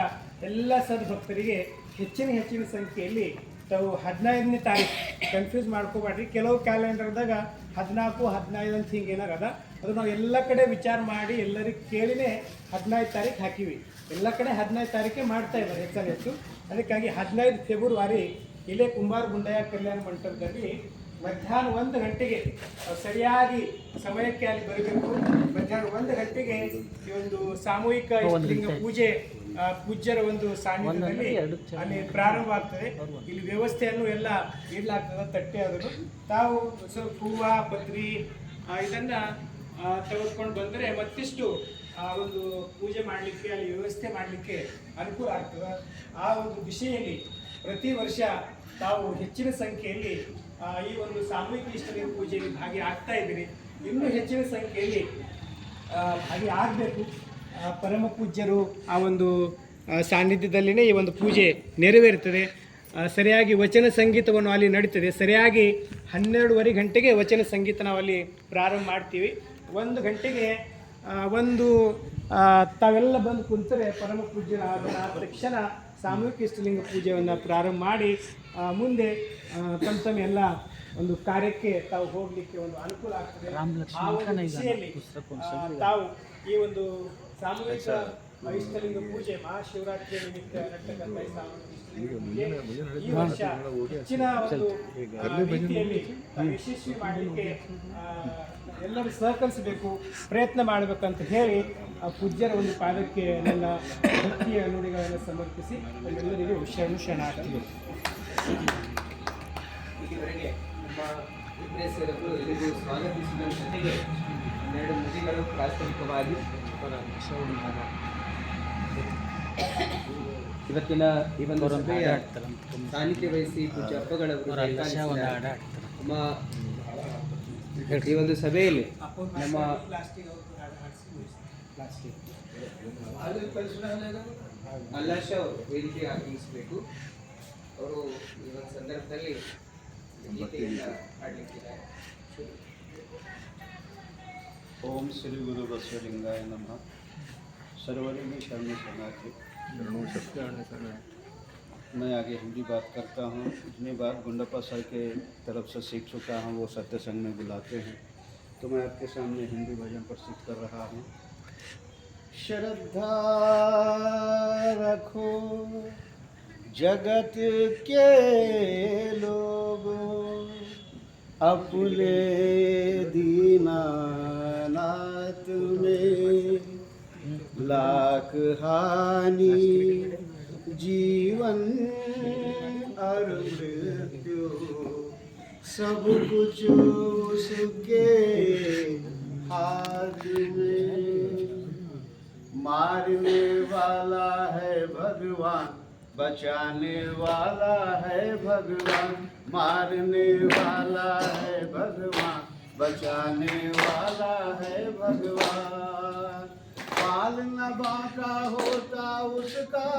ಎಲ್ಲ ಸದ್ಭಕ್ತರಿಗೆ ಹೆಚ್ಚಿನ ಸಂಖ್ಯೆಯಲ್ಲಿ ತಾವು 15ನೇ ತಾರೀಕು ಕನ್ಫ್ಯೂಸ್ ಮಾಡ್ಕೋಬೇಡ್ರಿ. ಕೆಲವು ಕ್ಯಾಲೆಂಡರ್ದಾಗ 14, 15 ಅಂತ ಹಿಂಗೆ ಏನಾರ ಅದ. ಅದು ನಾವು ಎಲ್ಲ ಕಡೆ ವಿಚಾರ ಮಾಡಿ ಎಲ್ಲರಿಗೆ ಕೇಳಿನೇ 15 ತಾರೀಕು ಹಾಕಿವಿ. ಎಲ್ಲ ಕಡೆ 15 ತಾರೀಕೆ ಮಾಡ್ತಾ ಇದ್ದಾರೆ ಹೆಚ್ಚು. ಅದಕ್ಕಾಗಿ 15 ಫೆಬ್ರವರಿ ಇಲ್ಲೇ ಕುಂಬಾರ ಗುಂಡಯ್ಯ ಕಲ್ಯಾಣ ಮಂಟಪದಲ್ಲಿ ಮಧ್ಯಾಹ್ನ 1 ಗಂಟೆಗೆ ಸರಿಯಾಗಿ ಸಮಯಕ್ಕೆ ಅಲ್ಲಿ ಬರಬೇಕು. ಮಧ್ಯಾಹ್ನ 1 ಗಂಟೆಗೆ ಈ ಒಂದು ಸಾಮೂಹಿಕ ಲಿಂಗ ಪೂಜೆ ಪೂಜ್ಯರ ಒಂದು ಸಾನ್ನಿಧ್ಯದಲ್ಲಿ ಅಲ್ಲಿ ಪ್ರಾರಂಭ ಆಗ್ತದೆ. ಇಲ್ಲಿ ವ್ಯವಸ್ಥೆಯನ್ನು ಎಲ್ಲ ಇಡಲಾಗ್ತದೆ. ತಟ್ಟೆ ಅದನ್ನು ತಾವು ಸ್ವಲ್ಪ ಹೂವು, ಪತ್ರಿ ಇದನ್ನು ತೆಗೆದುಕೊಂಡು ಬಂದರೆ ಮತ್ತಿಷ್ಟು ಆ ಒಂದು ಪೂಜೆ ಮಾಡಲಿಕ್ಕೆ, ಅಲ್ಲಿ ವ್ಯವಸ್ಥೆ ಮಾಡಲಿಕ್ಕೆ ಅನುಕೂಲ ಆಗ್ತದೆ. ಆ ಒಂದು ದಿಶೆಯಲ್ಲಿ ಪ್ರತಿ ವರ್ಷ ತಾವು ಹೆಚ್ಚಿನ ಸಂಖ್ಯೆಯಲ್ಲಿ ಈ ಒಂದು ಸಾಮೂಹಿಕ ಇಷ್ಟಲಿಂಗ ಪೂಜೆಯಲ್ಲಿ ಭಾಗಿ ಆಗ್ತಾ ಇದ್ದೀರಿ. ಇನ್ನೂ ಹೆಚ್ಚಿನ ಸಂಖ್ಯೆಯಲ್ಲಿ ಭಾಗಿ ಆಗಬೇಕು. ಪರಮ ಪೂಜ್ಯರು ಆ ಒಂದು ಸಾನ್ನಿಧ್ಯದಲ್ಲಿನೇ ಈ ಒಂದು ಪೂಜೆ ನೆರವೇರುತ್ತದೆ. ಸರಿಯಾಗಿ ವಚನ ಸಂಗೀತವನ್ನು ಅಲ್ಲಿ ನಡೀತದೆ. ಸರಿಯಾಗಿ 12:30 ಗಂಟೆಗೆ ವಚನ ಸಂಗೀತ ನಾವು ಅಲ್ಲಿ ಪ್ರಾರಂಭ ಮಾಡ್ತೀವಿ. 1 ಗಂಟೆಗೆ ತಾವೆಲ್ಲ ಬಂದು ಕುಂತರೆ ಪರಮ ಪೂಜ್ಯರಾದ ತಕ್ಷಣ ಸಾಮೂಹಿಕ ಇಷ್ಟಲಿಂಗ ಪೂಜೆಯನ್ನು ಪ್ರಾರಂಭ ಮಾಡಿ ಮುಂದೆ ತಮ್ಮ ಎಲ್ಲ ಒಂದು ಕಾರ್ಯಕ್ಕೆ ತಾವು ಹೋಗಲಿಕ್ಕೆ ಒಂದು ಅನುಕೂಲ ಆಗ್ತದೆ. ಆ ಒಂದು ದಿಸೆಯಲ್ಲಿ ತಾವು ಈ ಒಂದು ಸಾಮೂಹಿಕ ಇಷ್ಟಲಿಂಗ ಪೂಜೆ ಮಹಾಶಿವರಾತ್ರಿಯ ನಿಮಿತ್ತ ನಡ್ತಕ್ಕಂಥ ಈ ಸಾಮೂಹಿಕ ಇಷ್ಟಲಿಂಗ ಪೂಜೆ ಈ ವರ್ಷ ಹೆಚ್ಚಿನ ಒಂದು ರೀತಿಯಲ್ಲಿ ಯಶಸ್ವಿ ಮಾಡಲಿಕ್ಕೆ ಎಲ್ಲರೂ ಸಹಕರಿಸಬೇಕು, ಪ್ರಯತ್ನ ಮಾಡಬೇಕಂತ ಹೇಳಿ ಪೂಜ್ಯರ ಒಂದು ಪಾದಕ್ಕೆ ನನ್ನ ಭಕ್ತಿಯ ನುಡಿಗಳನ್ನು ಸಮರ್ಪಿಸಿ ಎಲ್ಲರಿಗೂ ಶರಣಾರ್ಥಿಗಳು. ಇಲ್ಲಿವರೆಗೆ ನಮ್ಮ ವಿಘ್ನೇಶ್ವರರು ಎಲ್ಲರಿಗೂ ಸ್ವಾಗತಿಸಿದ ಜೊತೆಗೆ 2 ನುಡಿಗಳು ಪ್ರಾಸ್ತಾವಿಕವಾಗಿ ಇವತ್ತಿನ ಈ ಒಂದು ಸಭೆಯ ಸಾನ್ನಿಧ್ಯ ವಹಿಸಿ ಪೂಜ್ಯ ಅಪ್ಪಗಳವರು ಈ ಒಂದು ಸಭೆಯಲ್ಲಿ ನಮ್ಮ ಅಲ್ಲಾಶ ಅವರು ವೇದಿಕೆ ಆಗಮಿಸಬೇಕು. ಅವರು ಈ ಒಂದು ಸಂದರ್ಭದಲ್ಲಿ ಗೀತೆಯಿಂದ ಹಾಡಲಿಕ್ಕಿದ್ದಾರೆ. ओम श्री गुरु बसवलिंगाय नमः। सर्वलिंगी शरण शरणार्थी। मैं आगे हिंदी बात करता हूँ। जितनी बात गुंडप्पा सर के तरफ से सीख चुका हूँ वो सत्य संग में बुलाते हैं, तो मैं आपके सामने हिंदी भजन प्रस्तुत कर रहा हूँ। श्रद्धा रखो जगत के लोगों, अपने दीनानाथ में लाख हानि जीवन और मृत्यु सब कुछ उसके हाथ में। मारने वाला है भगवान, बचाने वाला है भगवान। मारने वाला है भगवान, बचाने वाला है भगवान। पाल न बाका होता उसका,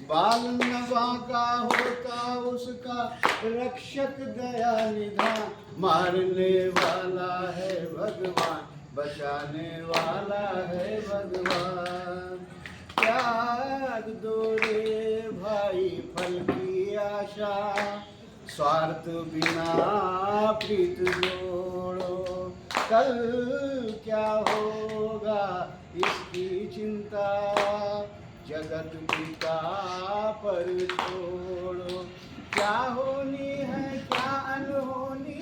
बाल न बाका होता उसका, रक्षक दया निधान। मारने वाला है भगवान, बचाने वाला है भगवान। त्याग दो रे भाई फल की आशा, स्वार्थ बिना प्रीत जोड़ो। कल क्या होगा इसकी चिंता, जगत पिता पर छोड़ो। क्या होनी है क्या अनहोनी,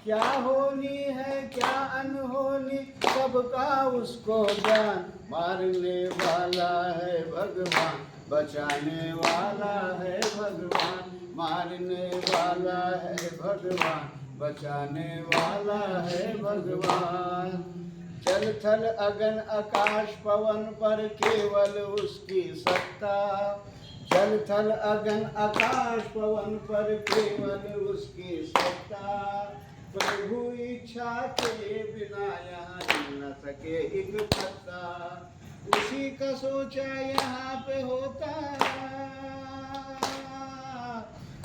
क्या होनी है क्या अनहोनी, सबका उसको ज्ञान। मारने वाला है भगवान, बचाने वाला है भगवान। मारने वाला है भगवान, बचाने वाला है भगवान। जल थल अगन आकाश पवन पर केवल उसकी सत्ता। जल थल अगन आकाश पवन पर केवल उसकी सत्ता। प्रभु इच्छा के बिना यहाँ हिल न सके एक पत्ता। उसी का सोचा यहाँ पे होता,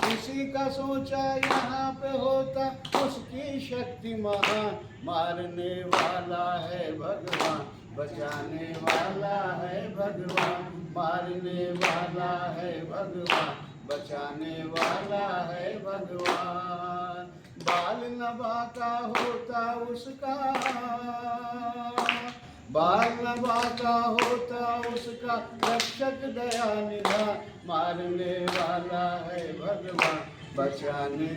उसी का सोचा यहाँ पे होता, उसकी शक्ति महान। मारने वाला है भगवान, बचाने वाला है भगवान। मारने वाला है भगवान, बचाने वाला है भगवान। बाल न बाका होता उसका, बाल न बाका होता उसका, रक्षक दया निधान। मारने वाला है भगवान, बचाने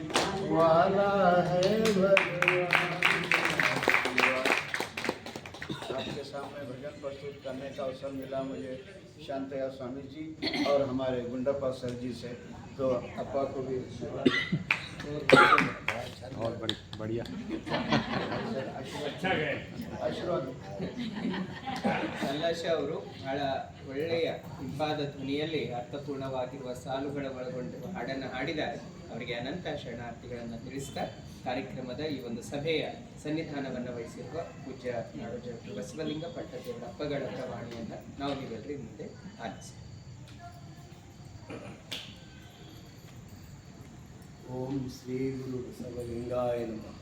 वाला है भगवान। आपके सामने भजन प्रस्तुत करने का अवसर मिला मुझे शांतया स्वामी जी और हमारे गुंडप्पा सर जी से, तो अप्पा को भी और बढ़िया ಆಶೀರ್ವಾದ. ಕಲ್ಲಾಶ ಅವರು ಬಹಳ ಒಳ್ಳೆಯ ಇಂಪಾದ ಧ್ವನಿಯಲ್ಲಿ ಅರ್ಥಪೂರ್ಣವಾಗಿರುವ ಸಾಲುಗಳ ಒಳಗೊಂಡಿರುವ ಹಾಡನ್ನು ಹಾಡಿದ್ದಾರೆ. ಅವರಿಗೆ ಅನಂತ ಶರಣಾರ್ಥಿಗಳನ್ನು ತಿಳಿಸ್ತಾ ಕಾರ್ಯಕ್ರಮದ ಈ ಒಂದು ಸಭೆಯ ಸನ್ನಿಧಾನವನ್ನು ವಹಿಸಿರುವ ಪೂಜ್ಯ ನಾಡೋಜ ಬಸವಲಿಂಗ ಪಟ್ಟದೇವರ ಅಪ್ಪಗಳ ವಾಣಿಯನ್ನು ನಾವು ನೀವೆಲ್ಲರಿ ಮುಂದೆ ಆಲಿಸಿ. ಓಂ ಶ್ರೀ ಗುರು ಬಸವಲಿಂಗಾಯ ನಮಃ.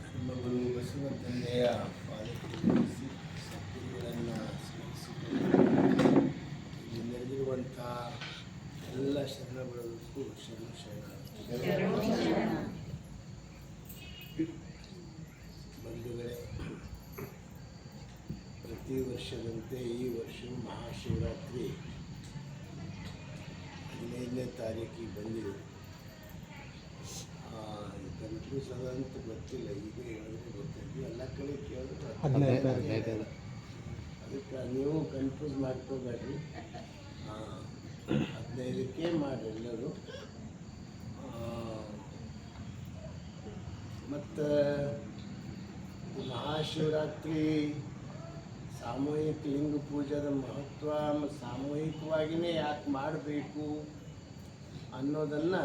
ಧರ್ಮಗುರು ಬಸವ ತಂದೆಯ ಪಾದಕ್ಕೆ ಸದ್ಗುರುಗಳನ್ನು ಸ್ಮರಿಸಿಕೊಂಡು ಇಲ್ಲಿ ನೆರೆದಿರುವಂಥ ಎಲ್ಲ ಶರಣಗಳಿಗೂ ಶರಣ ಬಂಧುಗಳೇ, ಪ್ರತಿ ವರ್ಷದಂತೆ ಈ ವರ್ಷ ಮಹಾಶಿವರಾತ್ರಿ 15ನೇ ತಾರೀಕಿಗೆ ಬಂದಿದೆ. ಕನ್ಫ್ಯೂಸ್ ಅದಂತ ಗೊತ್ತಿಲ್ಲ, ಈಗ ಹೇಳಿದ್ರೆ ಗೊತ್ತಿದ್ವಿ, ಎಲ್ಲ ಕಡೆ ಕೇಳಿದ್ರೆ ಅದಕ್ಕೆ ನೀವು ಕನ್ಫ್ಯೂಸ್ ಮಾಡ್ಕೋಬೇಡ್ರಿ. 15ಕ್ಕೆ ಮಾಡಿ ಎಲ್ಲರೂ. ಮತ್ತು ಮಹಾಶಿವರಾತ್ರಿ ಸಾಮೂಹಿಕ ಲಿಂಗ ಪೂಜೆದ ಮಹತ್ವ ಸಾಮೂಹಿಕವಾಗಿಯೇ ಯಾಕೆ ಮಾಡಬೇಕು ಅನ್ನೋದನ್ನು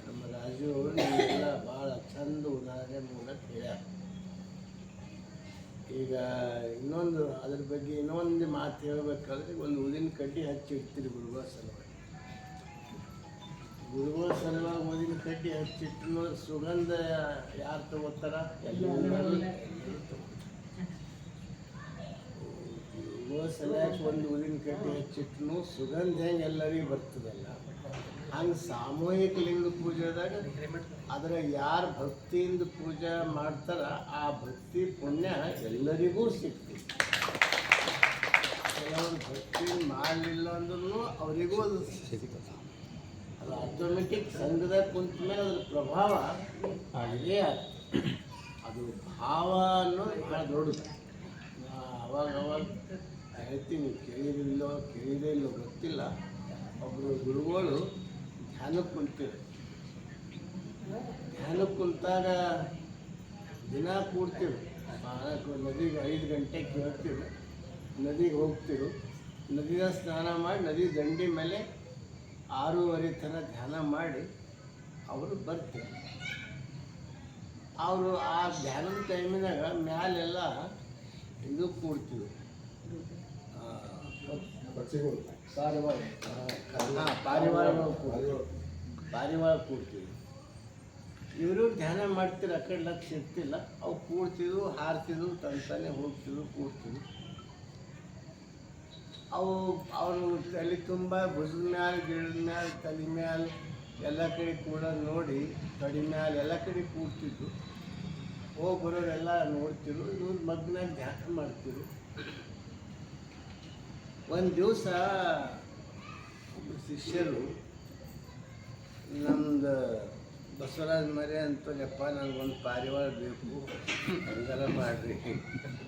ನಮ್ಮ ರಾಜು ಅವರು ನಿಮಗೆಲ್ಲ ಭಾಳ ಚಂದ ಉದಾಹರಣೆ ಮೂಲಕ ಹೇಳ್ಯಾರ. ಈಗ ಇನ್ನೊಂದು ಅದ್ರ ಬಗ್ಗೆ ಇನ್ನೊಂದು ಮಾತು ಹೇಳಬೇಕಾದ್ರೆ, ಒಂದು ಊದಿನ ಕಡ್ಡಿ ಹಚ್ಚಿಡ್ತೀರಿ ಗುರುಗಳ ಸಲುವಾಗಿ. ಗುರುಗಳ ಸಲುವಾಗಿ ಊದಿನ ಕಡ್ಡಿ ಹಚ್ಚಿಟ್ಟು ಸುಗಂಧ ಯಾರು ತಗೋತಾರ? ಎಲ್ಲರೂ ಗುರುಗಳ ಸಲುವಾಗಿ ಒಂದು ಊದಿನ ಕಡ್ಡಿ ಹಚ್ಚಿಟ್ಟು ಸುಗಂಧ ಹೆಂಗೆ ಎಲ್ಲರಿಗೂ ಬರ್ತದಲ್ಲ, ಹಂಗೆ ಸಾಮೂಹಿಕ ಲಿಂಗ ಪೂಜೆದಾಗ ಅದರ ಯಾರು ಭಕ್ತಿಯಿಂದ ಪೂಜೆ ಮಾಡ್ತಾರ ಆ ಭಕ್ತಿ ಪುಣ್ಯ ಎಲ್ಲರಿಗೂ ಸಿಗ್ತದೆ. ಕೆಲವರು ಭಕ್ತಿ ಮಾಡಲಿಲ್ಲ ಅಂದ್ರೂ ಅವರಿಗೂ ಅದು ಸಿಗ್ತದೆ. ಅದು ಆಟೋಮೆಟಿಕ್ ಸಂಘದಾಗ ಕುಂತ ಮೇಲೆ ಅದ್ರ ಪ್ರಭಾವ ಹಾಗೇ ಆಗ್ತದೆ. ಅದು ಭಾವ ಅನ್ನೋದು ಭಾಳ ದೊಡ್ಡದು. ಅವಾಗ ಹೇಳ್ತೀನಿ, ಕೇಳಿದೇ ಇಲ್ಲೋ ಗೊತ್ತಿಲ್ಲ, ಒಬ್ಬರು ಗುರುಗಳು ಧ್ಯಾನಕ್ಕೆ ಕುಂತೀವಿ. ಧ್ಯಾನಕ್ಕೆ ಕುಂತಾಗ ದಿನ ಕೂಡ್ತೀವಿ. ನದಿಗೆ 5 ಗಂಟೆಗೆ ಕೇಳ್ತೀವಿ, ನದಿಗೆ ಹೋಗ್ತೀವಿ. ನದಿಯ ಸ್ನಾನ ಮಾಡಿ ನದಿ ದಂಡಿ ಮೇಲೆ 6:30 ತನಕ ಧ್ಯಾನ ಮಾಡಿ ಅವರು ಬರ್ತೀವಿ. ಅವರು ಆ ಧ್ಯಾನದ ಟೈಮಿನಾಗ ಮ್ಯಾಲೆಲ್ಲ ಇದು ಕೂಡ್ತೀವಿ, ಪಾರಿವಾಳ ಕೂಡ್ತೀವಿ. ಇವರು ಧ್ಯಾನ ಮಾಡ್ತೀರಿ, ಆ ಕಡೆ ಲಕ್ಷ್ಯ ಇರ್ತಿಲ್ಲ. ಅವು ಕೂಡ್ತಿದ್ವು, ಹಾರ್ತಿದ್ವು, ತಂತಾನೆ ಹೋಗ್ತಿದ್ವು, ಕೂಡ್ತಿದ್ವು. ಅವರು ತಲೆ ತುಂಬ ಭುಜದ ಮ್ಯಾಲೆ, ಗಿಡದ ಮ್ಯಾಲೆ, ತಲೆ ಮ್ಯಾಲೆ ಎಲ್ಲ ಕಡೆ ಕೂಡ ನೋಡಿ, ಕಡಿ ಮ್ಯಾಲೆ ಎಲ್ಲ ಕಡೆ ಕೂಡ್ತಿದ್ವು. ಹೋಗಿ ಬರೋರೆಲ್ಲ ನೋಡ್ತಿರು, ಇವ್ರು ಮಗ್ನಾಗ ಧ್ಯಾನ ಮಾಡ್ತಿರು. ಒಂದು ದಿವಸ ಶಿಷ್ಯರು ನಮ್ದು ಬಸವರಾಜ್ ಮರೆ ಅಂತಪ್ಪ, ನನಗೊಂದು ಪಾರಿವಾಳ ಬೇಕು, ಹಂಗಾರ ಮಾಡಿರಿ,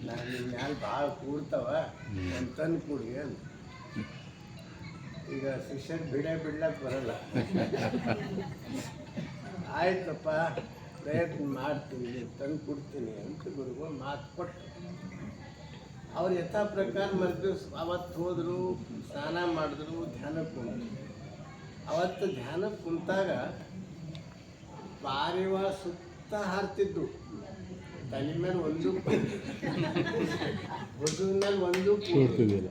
ನಾನು ನಿಮ್ಮ ಮ್ಯಾಲೆ ಭಾಳ ಕೂಡ್ತಾವ, ಒಂದು ತಂದು ಕೊಡಿ ಅಂತ. ಈಗ ಶಿಷ್ಯರು ಬಿಡ್ಲಕ್ಕೆ ಬರಲ್ಲ. ಆಯ್ತಪ್ಪ, ಪ್ರಯತ್ನ ಮಾಡ್ತೀನಿ, ತಂದು ಕೊಡ್ತೀನಿ ಅಂತ ಗುರುಗಳು ಮಾತು ಕೊಟ್ಟು ಅವ್ರು ಯಥಾ ಪ್ರಕಾರ ಮರ್ದಿವ್ಸ ಅವತ್ತು ಹೋದರು, ಸ್ನಾನ ಮಾಡಿದ್ರು, ಧ್ಯಾನಕ್ಕೆ ಕುಂತರು. ಅವತ್ತು ಧ್ಯಾನಕ್ಕೆ ಕುಂತಾಗ ಪಾರಿವಾಳ ಸುತ್ತ ಹಾರ್ತಿದ್ದು. ತಲೆ ಮೇಲೆ ಒಂದು ಭುಜದ ಮೇಲೆ ಒಂದು ಕೂರ್ತಿದ್ದಿಲ್ಲ,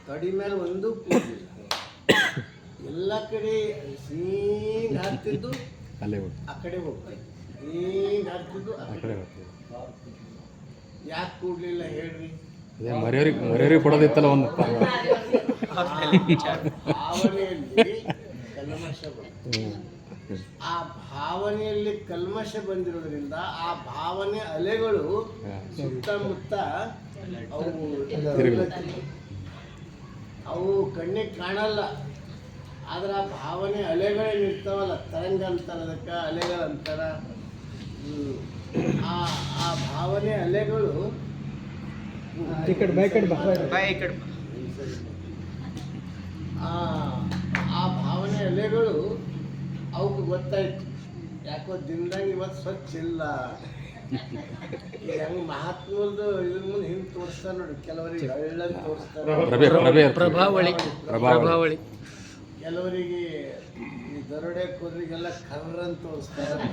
ತಡಿ ಮೇಲೆ ಒಂದು ಕೂರ್ತಿಲ್ಲ. ಎಲ್ಲ ಕಡೆ ಹೀಗೆ ಹಾರ್ತಿದ್ದು, ಆ ಕಡೆ ಹೋಗ್ತದೆ, ಹೀಗೆ ಹಾರ್ತಿದ್ದು, ಆ ಕಡೆ ಹೋಗ್ತದೆ. ಯಾಕೆ ಕೂಡ್ಲಿಲ್ಲ ಹೇಳ್ರಿ? ಮರೆಯವರಿಗೆ ಕೊಡೋದಿತ್ತಲ್ಲ ಒಂದು ಭಾವನೆಯಲ್ಲಿ ಕಲ್ಮಶ ಬಂತು. ಆ ಭಾವನೆಯಲ್ಲಿ ಕಲ್ಮಶ ಬಂದಿರೋದ್ರಿಂದ ಆ ಭಾವನೆ ಅಲೆಗಳು ಸುತ್ತಮುತ್ತ ಅವು ಕಣ್ಣಿಗೆ ಕಾಣಲ್ಲ, ಆದ್ರೆ ಆ ಭಾವನೆ ಅಲೆಗಳೇನಿರ್ತಾವಲ್ಲ, ತರಂಗ ಅಂತಾರ, ಅದಕ್ಕೆ ಅಲೆಗಳಂತಾರ. ಆ ಭಾವನೆ ಅಲೆಗಳು ಆ ಭಾವನೆ ಅಲೆಗಳು ಅವಕ್ಕೆ ಗೊತ್ತಾಯ್ತು, ಯಾಕೋ ದಿನದಾಗ ಇವತ್ತು ಸ್ವಚ್ಛ ಇಲ್ಲ. ಹೆಂಗೆ ಮಹಾತ್ಮರದು ಇದ್ರ ಮುಂದೆ ಹಿಂಗೆ ತೋರಿಸ್ತಾರೆ ನೋಡಿ, ಕೆಲವರಿಗೆ ಹಳ್ಳಲ್ಲಿ ತೋರಿಸ್ತಾರೆ, ಪ್ರಭಾವಳಿ. ಕೆಲವರಿಗೆ ಈ ದರೋಡೆ ಕೋದ್ರಿಗೆಲ್ಲ ಕರ್ರಂತ ತೋರಿಸ್ತಾರೆ.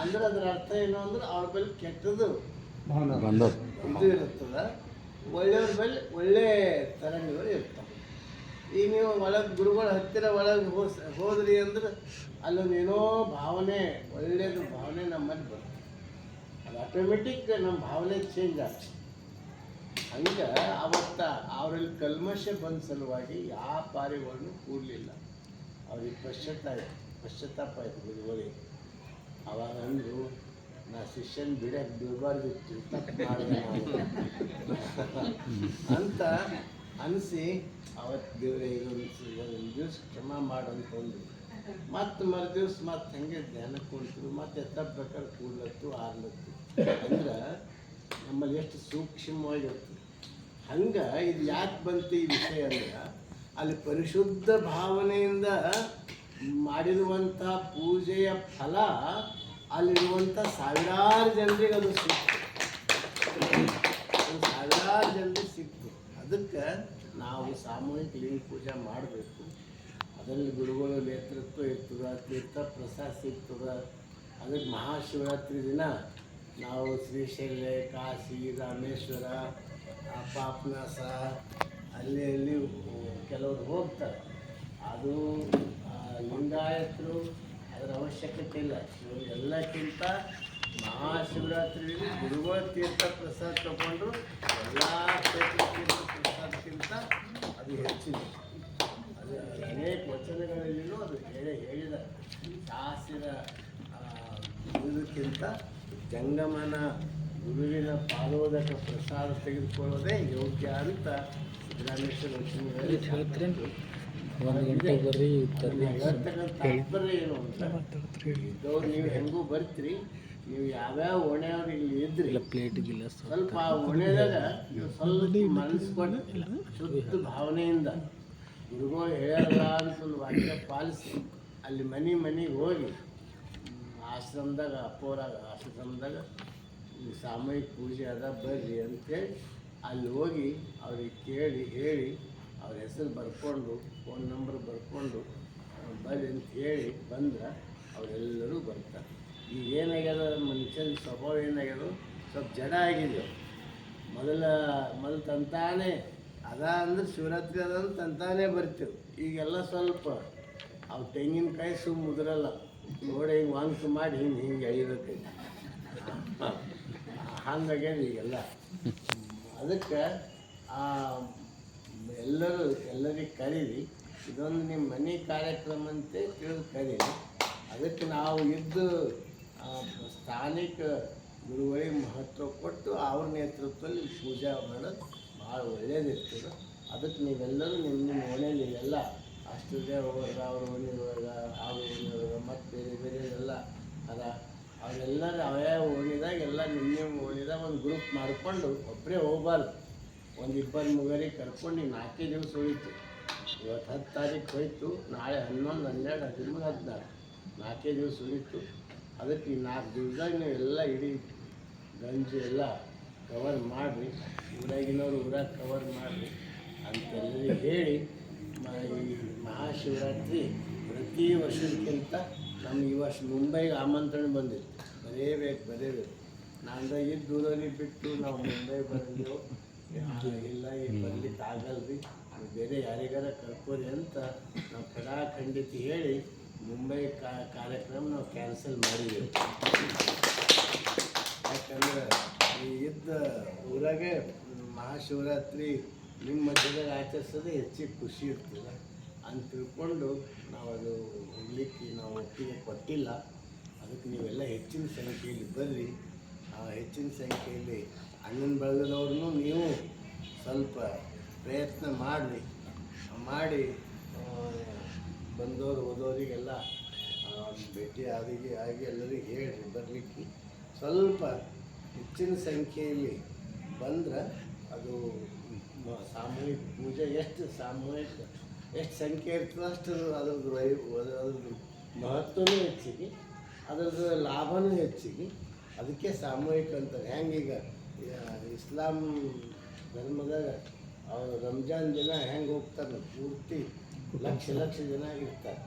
ಅಂದ್ರೆ ಅದ್ರ ಅರ್ಥ ಏನು ಅಂದ್ರೆ ಅವ್ರ ಬಳಿ ಕೆಟ್ಟದ್ದು ಇದು ಇರುತ್ತದ, ಒಳ್ಳೆಯವ್ರ ಬಳಿ ಒಳ್ಳೆ ತರಂಗಗಳು ಇರ್ತವೆ. ಈಗ ನೀವು ಒಳಗೆ ಗುರುಗಳ ಹತ್ತಿರ ಒಳಗೆ ಹೋದ್ರಿ ಅಂದ್ರೆ ಅಲ್ಲೊಂದು ಏನೋ ಭಾವನೆ, ಒಳ್ಳೆಯದು ಭಾವನೆ ನಮ್ಮಲ್ಲಿ ಬರುತ್ತೆ. ಅದು ಆಟೋಮೆಟಿಕ್ ನಮ್ಮ ಭಾವನೆ ಚೇಂಜ್ ಆಗ್ತದೆ. ಹಂಗೆ ಅವತ್ತ ಅವರಲ್ಲಿ ಕಲ್ಮಶ ಬಂದ ಸಲುವಾಗಿ ಯಾವ ಪಾರಿಗಳನ್ನು ಕೂಡಲಿಲ್ಲ. ಅವ್ರಿಗೆ ಪಶ್ಚಾತ್ತಾಪ ಆಯಿತು ಗುರುಗಳಿಗೆ. ಅವಾಗ ಅಂದರು, ನಾ ಶಿಷ್ಯನ ಬಿಡಕ್ಕೆ ಬಿಡಬಾರ್ದಿತ್ತು, ತಪ್ಪು ಮಾಡಿದೆ ಅಂತ ಅನಿಸಿ ಅವತ್ತು ದೇವರೇ ಇದೊಂದು ದಿವಸ ಕ್ಷಮಾ ಮಾಡಂತಂದು ಮತ್ತು ಮರುದಿವ್ಸ ಮತ್ತೆ ಹಂಗೆ ಧ್ಯಾನಕ್ಕೆ ಕುಂತರು. ಮತ್ತೆ ಎತ್ತಬೇಕಾದ್ರೆ ಕೂಡ್ಲತ್ತು ಆರ್ಲತ್ತು. ಅಂದ್ರೆ ನಮ್ಮಲ್ಲಿ ಎಷ್ಟು ಸೂಕ್ಷ್ಮವಾಗಿರ್ತದೆ. ಹಂಗೆ ಇದು ಯಾಕೆ ಬಂತು ಈ ವಿಷಯ ಅಂದ್ರೆ, ಅಲ್ಲಿ ಪರಿಶುದ್ಧ ಭಾವನೆಯಿಂದ ಮಾಡಿರುವಂಥ ಪೂಜೆಯ ಫಲ ಅಲ್ಲಿರುವಂಥ ಸಾವಿರಾರು ಜನರಿಗೆ ಅದು ಸಿಕ್ತು. ಸಾವಿರಾರು ಜನರಿಗೆ ಸಿಕ್ತು. ಅದಕ್ಕೆ ನಾವು ಸಾಮೂಹಿಕ ಲಿಂಗ ಪೂಜೆ ಮಾಡಬೇಕು. ಅದರಲ್ಲಿ ಗುರುಗಳ ನೇತೃತ್ವ ಇರ್ತದೆ, ತೀರ್ಥ ಪ್ರಸಾದ ಸಿಗ್ತದೆ. ಅದಕ್ಕೆ ಮಹಾಶಿವರಾತ್ರಿ ದಿನ ನಾವು ಶ್ರೀಶೈಲ, ಕಾಶಿ, ರಾಮೇಶ್ವರ, ಪಾಪನಾಸ ಅಲ್ಲಿ ಕೆಲವರು ಹೋಗ್ತಾರೆ. ಅದು ಲಿಂಗಾಯತರು ಅದರ ಅವಶ್ಯಕತೆ ಇಲ್ಲ. ಎಲ್ಲಕ್ಕಿಂತ ಮಹಾಶಿವರಾತ್ರಿ ಗುರುಗಳ ತೀರ್ಥ ಪ್ರಸಾದ ತಗೊಂಡು ಎಲ್ಲ ತೀರ್ಥ ಪ್ರಸಾದಕ್ಕಿಂತ ಅದು ಹೆಚ್ಚಿದೆ. ಅದು ಅನೇಕ ವಚನಗಳಲ್ಲಿಯೂ ಅದು ಹೇಳಿದ ಶಾಸ್ತ್ರದ ಇದಕ್ಕಿಂತ ಜಂಗಮನ ಗುರುವಿನ ಪಾದೋದಕ ಪ್ರಸಾದ ತೆಗೆದುಕೊಳ್ಳೋದೇ ಯೋಗ್ಯ ಅಂತ ಸಿದ್ದರಾಮೇಶ್ವರ ವಚನಗಳಲ್ಲಿ ಹೇಳ್ತಕ್ಕಂಥ ತಾತ್ಪರ್ಯ ಏನು ಅಂತ, ಇದ್ದವ್ರು ನೀವು ಹೆಂಗೂ ಬರ್ತೀರಿ, ನೀವು ಯಾವ್ಯಾವ ಓಣ್ಯವ್ರು ಇಲ್ಲಿ ಇದ್ರಿ ಸ್ವಲ್ಪ ಆ ಓಣ್ಯದಾಗ ನೀವು ಸ್ವಲ್ಪ ಮನಸ್ಸು ಕೊಟ್ಟು ಶುದ್ಧ ಭಾವನೆಯಿಂದ ಗುರುಗಳು ಹೇಳ್ಯಾರಲ್ಲ ಅಂತ ಒಂದು ವಾಕ್ಯ ಪಾಲಿಸಿ ಅಲ್ಲಿ ಮನೆಗೆ ಹೋಗಿ ಆಶ್ರಮದಾಗ ಅಪ್ಪೋರಾಗ ಆಶ್ರಮದಾಗ ಸಾಮೂಹಿಕ ಪೂಜೆ ಅದ ಬರ್ರಿ ಅಂತೇಳಿ ಅಲ್ಲಿ ಹೋಗಿ ಅವ್ರಿಗೆ ಕೇಳಿ ಹೇಳಿ ಅವ್ರ ಹೆಸರು ಬರ್ಕೊಂಡು ಫೋನ್ ನಂಬರ್ ಬರ್ಕೊಂಡು ಬರ್ರಿ ಅಂತ ಹೇಳಿ ಬಂದ್ರೆ ಅವರೆಲ್ಲರೂ ಬರ್ತಾರೆ. ಈಗ ಏನಾಗ್ಯದ ಮನುಷ್ಯನ ಸ್ವಭಾವ ಏನಾಗ್ಯದ, ಸ್ವಲ್ಪ ಜಡ ಆಗಿದೆ. ಮೊದಲು ತಂತಾನೇ ಅದ ಅಂದ್ರೆ ಶಿವರಾತ್ರಿ ಅದಂದ್ರೆ ತಂತಾನೇ ಬರ್ತೀವಿ. ಈಗೆಲ್ಲ ಸ್ವಲ್ಪ ಅವು ತೆಂಗಿನಕಾಯಿ ಮುದ್ರಲ್ಲ ನೋಡಿ ಹಿಂಗೆ ವಾಂಕ್ ಮಾಡಿ ಹಿಂಗೆ ಎಳಿಬೇಕೈತಿ. ಹಂಗಾಗ್ಯದ ಈಗೆಲ್ಲ. ಅದಕ್ಕೆ ಎಲ್ಲರಿಗೆ ಕರೀರಿ, ಇದೊಂದು ನಿಮ್ಮ ಮನೆ ಕಾರ್ಯಕ್ರಮ ಅಂತ ತಿಳಿದು ಕರೀರಿ. ಅದಕ್ಕೆ ನಾವು ಇದ್ದು ಸ್ಥಾನಿಕ ಗುರುಗಳಿಗೆ ಮಹತ್ವ ಕೊಟ್ಟು ಅವ್ರ ನೇತೃತ್ವದಲ್ಲಿ ಪೂಜೆ ಮಾಡೋದು ಭಾಳ ಒಳ್ಳೆಯದಿರ್ತದೆ. ಅದಕ್ಕೆ ನೀವೆಲ್ಲರೂ ನಿಮ್ಮ ಓಣಿಯಲ್ಲಿ ಎಲ್ಲ ಅಷ್ಟದೇವರ್ಗ ಅವ್ರ ಓಣಿಯೊಳಗ ಅವ್ರ ಓಣಿಯೊಳಗೆ ಮತ್ತು ಬೇರೆ ಎಲ್ಲ ಅದ ಅವರೆಲ್ಲರೂ ಯಾವ್ಯಾವ ಓಣಿದಾಗ ಎಲ್ಲ ನಿಮ್ಮ ಓಣಿದಾಗ ಒಂದು ಗ್ರೂಪ್ ಮಾಡಿಕೊಂಡು ಒಬ್ಬರೇ ಹೋಗ್ಬಾರ್ದು. ಒಂದು 2-3 ಕರ್ಕೊಂಡು ನೀವು 4 ದಿವಸ ಹೋಯಿತು. ಇವತ್ತು 10 ತಾರೀಕು ಹೋಯ್ತು, ನಾಳೆ 11, 12, 13, 14 4 ದಿವಸ ಉಳಿತು. ಅದಕ್ಕೆ ಈ 4 ದಿವಸದಾಗ ನೀವು ಎಲ್ಲ ಇಡೀ ಗಂಜಿ ಎಲ್ಲ ಕವರ್ ಮಾಡಿರಿ, ಊರಾಗಿನವ್ರು ಊರಾಗ ಕವರ್ ಮಾಡಿರಿ ಅಂತೆಲ್ಲರಿಗೆ ಹೇಳಿ ಈ ಮಹಾಶಿವರಾತ್ರಿ ಪ್ರತಿ ವರ್ಷಕ್ಕಿಂತ ನಮ್ಗೆ ಈ ವರ್ಷ ಮುಂಬೈಗೆ ಆಮಂತ್ರಣ ಬಂದಿತ್ತು. ಬರೇಬೇಕು. ನಾನು ಇದ್ದು ದೂರವರಿಗೆ ಬಿಟ್ಟು ನಾವು ಮುಂಬೈ ಬಂದೆವು, ಇಲ್ಲ ಈಗ ಬರ್ಲಿಕ್ಕೆ ಆಗಲ್ರಿ, ಬೇರೆ ಯಾರಿಗಾರ ಕರ್ಕೋರಿ ಅಂತ ನಾವು ಖಂಡಿತ ಹೇಳಿ ಮುಂಬೈ ಕಾರ್ಯಕ್ರಮ ನಾವು ಕ್ಯಾನ್ಸಲ್ ಮಾಡಿದ್ದೀವಿ. ಯಾಕಂದ್ರೆ ಈ ಇದ್ದ ಊರಾಗೆ ಮಹಾಶಿವರಾತ್ರಿ ನಿಮ್ಮ ಮಧ್ಯದಾಗ ಆಚರಿಸೋದೇ ಹೆಚ್ಚಿಗೆ ಖುಷಿ ಇರ್ತದೆ ಅಂತ ತಿಳ್ಕೊಂಡು ನಾವು ಅದು ಹೋಗ್ಲಿಕ್ಕೆ ನಾವು ಒಪ್ಪಿಗೆ ಕೊಟ್ಟಿಲ್ಲ. ಅದಕ್ಕೆ ನೀವೆಲ್ಲ ಹೆಚ್ಚಿನ ಸಂಖ್ಯೆಯಲ್ಲಿ ಬರ್ರಿ. ಹೆಚ್ಚಿನ ಸಂಖ್ಯೆಯಲ್ಲಿ ಅಣ್ಣನ ಬಳಗದವ್ರೂ ನೀವು ಸ್ವಲ್ಪ ಪ್ರಯತ್ನ ಮಾಡಿ ಬಂದವರು ಹೋದವರಿಗೆಲ್ಲ ಭೇಟಿ ಆಗಿ ಎಲ್ಲರಿಗೆ ಹೇಳ್ರಿ ಬರಲಿಕ್ಕೆ. ಸ್ವಲ್ಪ ಹೆಚ್ಚಿನ ಸಂಖ್ಯೆಯಲ್ಲಿ ಬಂದ್ರೆ ಅದು ಸಾಮೂಹಿಕ ಪೂಜೆ ಎಷ್ಟು ಸಂಖ್ಯೆ ಇರ್ತದೆ ಅಷ್ಟು ಅದ್ರದ್ದು ಮಹತ್ವನೂ ಹೆಚ್ಚಿಗೆ, ಅದರದ್ದು ಲಾಭನೂ ಹೆಚ್ಚಿಗೆ. ಅದಕ್ಕೆ ಸಾಮೂಹಿಕ ಅಂತಾರೆ. ಹೆಂಗೀಗ ಇಸ್ಲಾಂ ಧರ್ಮದಾಗ ಅವರು ರಂಜಾನ್ ದಿನ ಹೆಂಗೆ ಹೋಗ್ತಾರೆ ಪೂರ್ತಿ ಲಕ್ಷ ಜನ ಇರ್ತಾರೆ.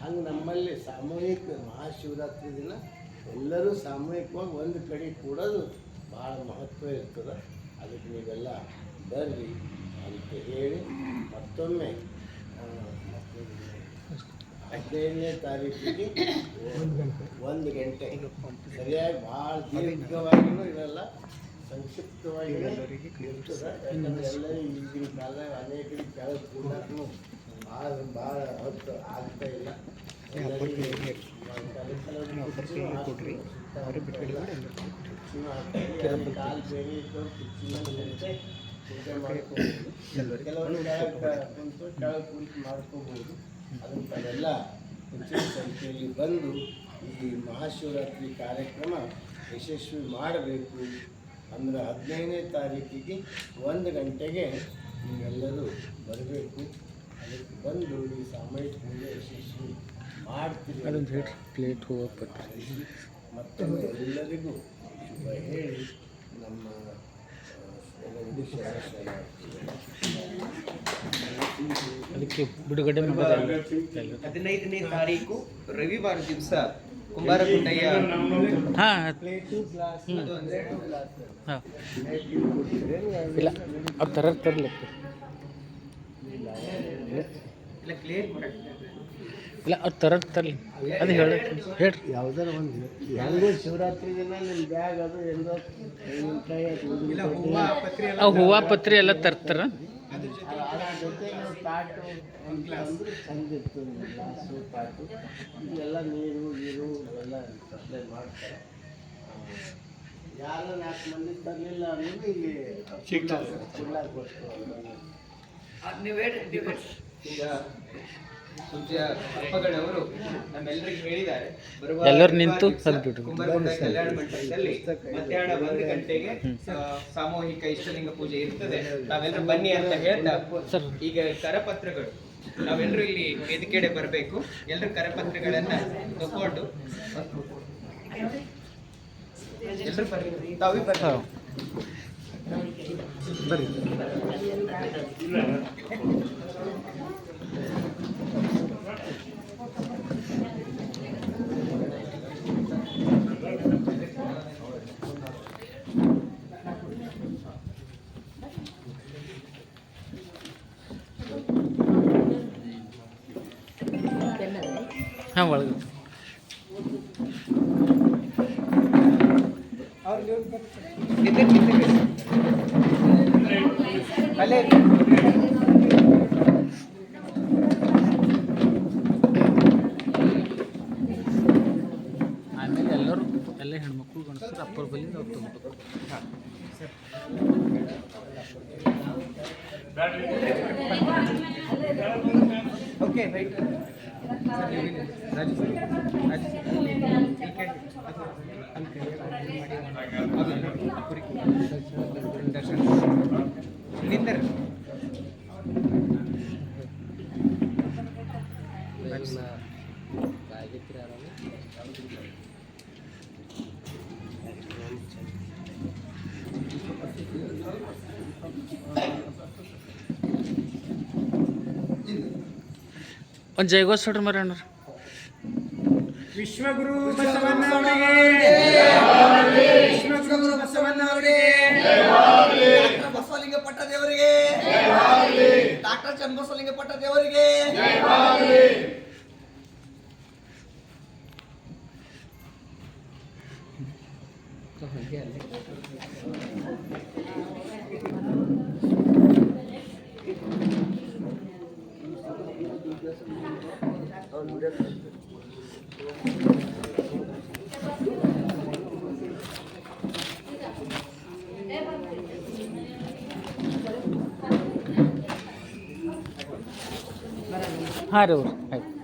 ಹಂಗೆ ನಮ್ಮಲ್ಲಿ ಸಾಮೂಹಿಕ ಮಹಾಶಿವರಾತ್ರಿ ದಿನ ಎಲ್ಲರೂ ಸಾಮೂಹಿಕವಾಗಿ ಒಂದು ಕಡೆ ಕೂಡೋದು ಭಾಳ ಮಹತ್ವ ಇರ್ತದೆ. ಅದಕ್ಕೆ ನೀವೆಲ್ಲ ಬರ್ರಿ ಅಂತ ಹೇಳಿ ಮತ್ತೊಮ್ಮೆ 15ನೇ ತಾರೀಕಿಗೆ 1 ಗಂಟೆ ಸರಿಯಾಗಿ ಭಾಳ ದೀರ್ಘವಾಗಿಯೂ ಇರಲ್ಲ, ಸಂಕ್ಷಿಪ್ತವಾಗಿ ಇರ್ತದೆ. ಯಾಕಂದರೆ ಎಲ್ಲರೂ ಈಗಿನ ಕಾಲದಾಗ ಅನೇಕರಿಗೆ ಕೆಳಗೆ ಕೂಡಕ್ಕೂ ಭಾಳ ಹೊತ್ತು ಆಗ್ತಾ ಇಲ್ಲ. ಕಾಲು ಬೇರೆ ಇದ್ದವ್ರು ಪೂಜೆ ಮಾಡ್ಕೋಬೋದು, ಕೆಲವರು ಕೆಳಗೆ ಕುಂತು ಕೆಳಗೆ ಕುಂತು ಮಾಡ್ಕೋಬೋದು. ಅದನ್ನು ತಾವೆಲ್ಲ ಹೆಚ್ಚಿನ ಸಂಖ್ಯೆಯಲ್ಲಿ ಬಂದು ಈ ಮಹಾಶಿವರಾತ್ರಿ ಕಾರ್ಯಕ್ರಮ ಯಶಸ್ವಿ ಮಾಡಬೇಕು. ಅಂದರೆ 15ನೇ ತಾರೀಕಿಗೆ 1 ಗಂಟೆಗೆ ನೀವೆಲ್ಲರೂ ಬರಬೇಕು. ಅದಕ್ಕೆ ಬಂದು ಈ ಸಾಮೂಹಿಕ ಪೂಜೆ ಯಶಸ್ವಿ ಮಾಡ್ತೀವಿ. ಪ್ಲೇಟ್ ಹೋಗಪ್ಪ ಮತ್ತೊಮ್ಮೆ ಎಲ್ಲರಿಗೂ ಶುಭ ಹೇಳಿ ನಮ್ಮ ಅದಕ್ಕೆ ಬಿಡುಗಡೆ ಮಾಡೋದು 15ನೇ ತಾರೀಕು ರವಿವಾರ ದಿವಸ ಕುಂಬಾರಗುಂಡಯ್ಯ ಹಾಂ ಅದು ಅಂದ್ರೆ ಹಾಂ ಇಲ್ಲ ಅದು ತರಲಿಕ್ಕೆ ಇಲ್ಲ ಕ್ಲಿಯರ್ ಇಲ್ಲ ಅದು ತರಲಿ ಅದು ಹೇಳ್ರಿ ಯಾವುದಾರ ಒಂದು ಹೆಂಗೋ ಶಿವರಾತ್ರಿ ದಿನ ನಿಮ್ಮ ಬ್ಯಾಗ್ ಅದು ಹೆಂಗೋ ತೆಂಗಿನಕಾಯಿ ಇಲ್ಲ ಹೂವ ಪತ್ರಿ ಎಲ್ಲ ಆ ಹೂವು ಪತ್ರಿ ಎಲ್ಲ ತರ್ತಾರ. ಅದ್ರ ಜೊತೆ ನೀವು ತಾಟು ಅಂತಂದ್ರೆ ಚಂದ ಇರ್ತದೆ. ಗ್ಲಾಸು ತಾಟು ಇಲ್ಲೆಲ್ಲ ನೀರು ಗೀರು ಎಲ್ಲ ಸಪ್ಲೈ ಮಾಡ್ತಾರೆ. ಯಾರು 4 ಮಂದಿ ತರಲಿಲ್ಲ ಅಂದ್ರೆ ಇಲ್ಲಿ ಕೊಡ್ಲಾಕ ಈಗ ಪೂಜ್ಯ ಅಪ್ಪಗಳವರು ನಮ್ಮೆಲ್ಲರಿಗೂ ಹೇಳಿದ್ದಾರೆ, ಎಲ್ಲರೂ ನಿಂತು ಅದ್ಬಿಟ್ರು. ಕುಂಬಾರಗುಂಡ ಕಲ್ಯಾಣ ಮಂಟಪದಲ್ಲಿ ಮಧ್ಯಾಹ್ನ 1 ಗಂಟೆಗೆ ಸಾಮೂಹಿಕ ಇಷ್ಟಲಿಂಗ ಪೂಜೆ ಇರ್ತದೆ, ನಾವೆಲ್ಲರೂ ಬನ್ನಿ ಅಂತ ಹೇಳ್ತಾ ಈಗ ಕರಪತ್ರಗಳು ನಾವೆಲ್ಲರೂ ಇಲ್ಲಿ ವೇದಿಕೆಡೆ ಬರಬೇಕು. ಎಲ್ಲರೂ ಕರಪತ್ರಗಳನ್ನ ತಗೊಂಡು ಎಲ್ಲರೂ ಬರ್ರಿ, ತಾವೇ ಬರ್ರಿ. ಹಾಂ ಒಳಗೆ ಆಮೇಲೆ ಎಲ್ಲ ಹೆಣ್ಮಕ್ಳು ಗಣಸರು ಅಪ್ಪರ ಬಲ್ಲಿಂದ ಅವ್ರು ತಗೋಬೇಕು. ಓಕೆ ರೈಟ್ ಒಂದು ಜೈಗೋಸ್ ಹೊಡ್ರಿ ಮರ ಅಣ್ಣ. ವಿಶ್ವಗುರು ಬಸವಣ್ಣವರಿಗೆ, ವಿಶ್ವಗುರು ಬಸವಣ್ಣವರಿಗೆ, ಡಾಕ್ಟರ್ ಬಸವಲಿಂಗ ಪಟ್ಟ ದೇವರಿಗೆ, ಡಾಕ್ಟರ್ ಚನ್ನಬಸವಲಿಂಗ ಪಟ್ಟ ದೇವರಿಗೆ. ಹಾಂ ರೀ ಅವ್ರು ಆಯ್ತು.